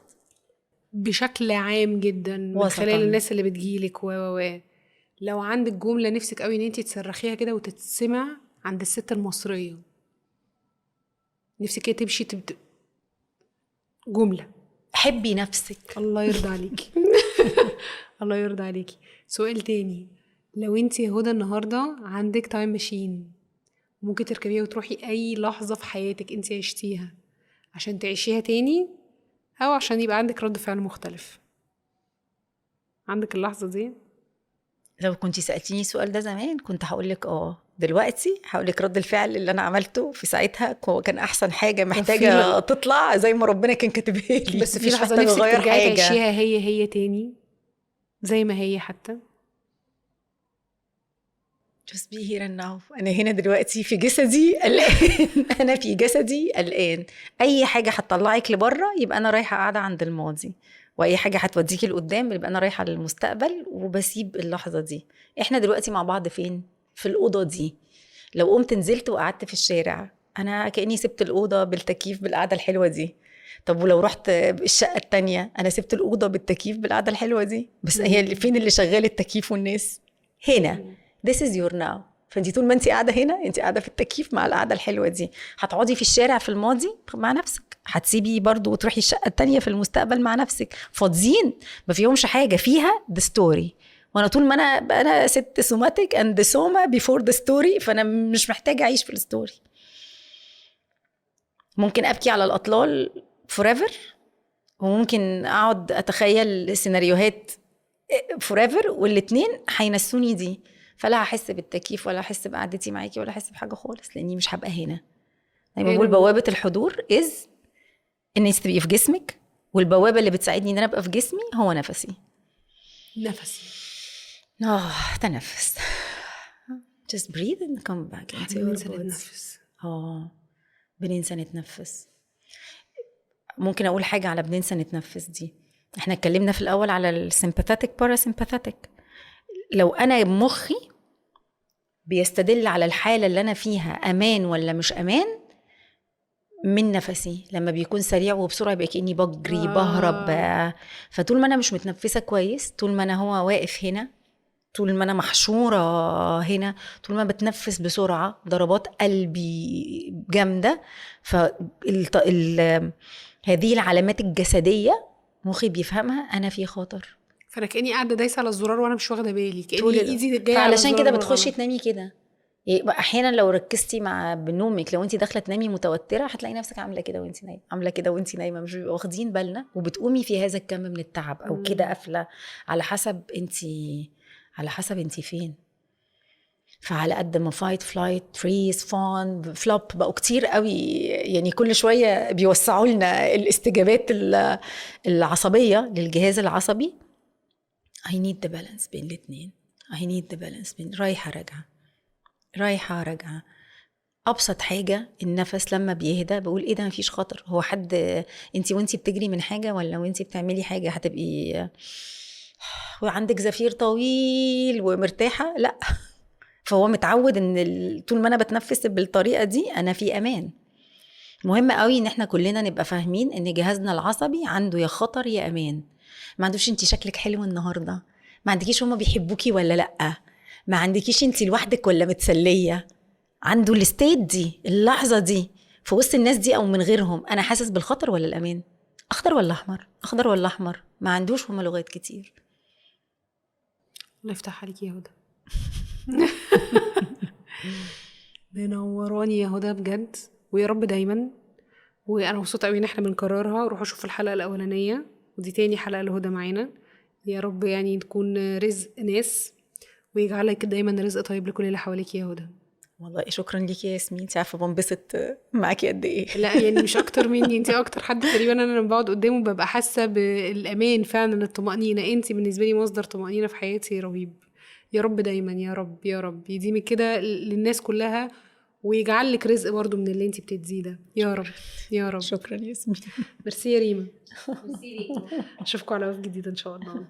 بشكل عام جدا من وسطاً. خلال الناس اللي بتجيلك لو عندك جملة نفسك قوي ان انتي تصرخيها كده وتتسمع عند الست المصرية، نفسك ايه تمشي جملة؟ حبي نفسك. الله يرضى عليكي. الله يرضى عليكي. سؤال تاني، لو انتي يا هدى النهاردة عندك تايم ماشين ممكن تركبيها وتروحي اي لحظة في حياتك انتي عشتيها عشان تعيشيها تاني او عشان يبقى عندك رد فعل مختلف، عندك اللحظة دي؟ لو كنتي سألتيني السؤال ده زمان كنت هقولك دلوقتي هقولك رد الفعل اللي انا عملته في ساعتها كان احسن حاجة محتاجة تطلع زي ما ربنا كان كاتبها لي. بس في مش لحظة محتاجة نفسك أغير ترجعي حاجة. تعيشيها هي تاني زي ما هي حتى؟ just be here and now. أنا هنا دلوقتي في جسدي الآن. أنا في جسدي الآن. أي حاجة هتطلعك لبره يبقى أنا رايحة قاعدة عند الماضي، وأي حاجة هتوديكي لقدام يبقى أنا رايحة للمستقبل وبسيب اللحظة دي. إحنا دلوقتي مع بعض فين؟ في الأوضة دي. لو قمت نزلت وقعدت في الشارع أنا كأني سبت الأوضة بالتكييف بالقعدة الحلوة دي. طب ولو رحت الشقة التانية أنا سبت الأوضة بالتكييف بالقعدة الحلوة دي. بس هي فين اللي شغال التكييف والناس؟ هنا. This is your now. فانتي طول ما انتي قاعدة هنا انتي قاعدة في التكييف مع القعدة الحلوة دي. هتقعدي في الشارع في الماضي مع نفسك، هتسيبي برضو وتروحي الشقة التانية في المستقبل مع نفسك فاضيين ما فيهمش حاجة فيها the story. وانا طول ما انا ست سوماتيك and the soma before the story، فانا مش محتاجة اعيش في الستوري. ممكن ابكي على الاطلال forever، وممكن اقعد اتخيل سيناريوهات forever، والاتنين هينسوني دي. فلا هحس بالتكييف ولا هحس بقعدتي معاكي ولا هحس بحاجه خالص، لاني مش هبقى هنا. دايما بقول بوابه الحضور ان تبقي في جسمك، والبوابه اللي بتساعدني ان انا ابقى في جسمي هو نفسي. تنفس. just breathe and come back into your body. بننسى نتنفس. ممكن اقول حاجه على بننسى نتنفس دي. احنا اتكلمنا في الاول على السيمباثيك باراسيمباثيك. لو انا مخي بيستدل على الحالة اللي أنا فيها أمان ولا مش أمان من نفسي، لما بيكون سريع وبسرعة يبقى كأني بجري بهرب. فطول ما أنا مش متنفسة كويس، طول ما أنا هو واقف هنا، طول ما أنا محشورة هنا، طول ما بتنفس بسرعة، ضربات قلبي جامدة، هذه العلامات الجسدية مخي بيفهمها أنا في خطر. فانا كاني قاعده دايسه على الزرار وانا مش واخده بالي، كاني ايدي جايه على فعلشان كده بتخشي تنامي كده. احيانا لو ركزتي مع بنومك، لو انت داخله تنامي متوتره هتلاقي نفسك عامله كده وانت نايمه، عامله كده وانت نايمه، مش بيبقى واخدين بالنا، وبتقومي في هذا الكم من التعب او كده قافله، على حسب انت فين. فعلى قد ما فايت فلايت فريز فون فلوب بقوا كتير قوي، يعني كل شويه بيوسعوا لنا الاستجابات العصبيه للجهاز العصبي. I need the balance بين الاثنين. I need the balance بين رايحة راجعة. أبسط حاجة النفس لما بيهدى بقول إيه ده مفيش خطر. هو حد انتي وانتي بتجري من حاجة ولا وانتي بتعملي حاجة هتبقي وعندك زفير طويل ومرتاحة؟ لا. فهو متعود ان طول ما أنا بتنفس بالطريقة دي أنا في أمان. مهم قوي ان احنا كلنا نبقى فاهمين ان جهازنا العصبي عنده يا خطر يا أمان. ما عندوش انتي شكلك حلو النهاردة، ما عندكيش هما بيحبوكي ولا لأ، ما عندكيش انتي لوحدك ولا متسلية. عنده الستيت دي، اللحظة دي في وسط الناس دي او من غيرهم، انا حاسس بالخطر ولا الامان، اخضر ولا احمر، اخضر ولا احمر. ما عندوش هما لغات كتير. الله يفتح عليكي يا هدى. منوراني يا هدى بجد، ويا رب دايما. وانا مبسوطه قوي ان احنا بنكررها. روحوا شوفوا الحلقه الاولانيه ودي تاني حلقه لهدى معانا. يا رب يعني تكون رزق ناس، ويجعلك دايما رزق طيب لكل اللي حواليك يا هدى. والله شكرا ليكي يا ياسمين، انت عارفه بنبسط معاكي قد ايه. لا يعني مش اكتر مني، انت اكتر حد تقريبا انا لما بقعد قدامه ببقى حاسه بالامان فعلا، الطمانينه. انت بالنسبه لي مصدر طمانينه في حياتي رهيب. يا رب دايما، يا رب يا رب يديمك كده للناس كلها، ويجعل لك رزق برضو من اللي انت بتديه ده يا رب يا رب. شكرا ياسمين. ميرسي يا ريما. اشوفكم على وقت جديد ان شاء الله.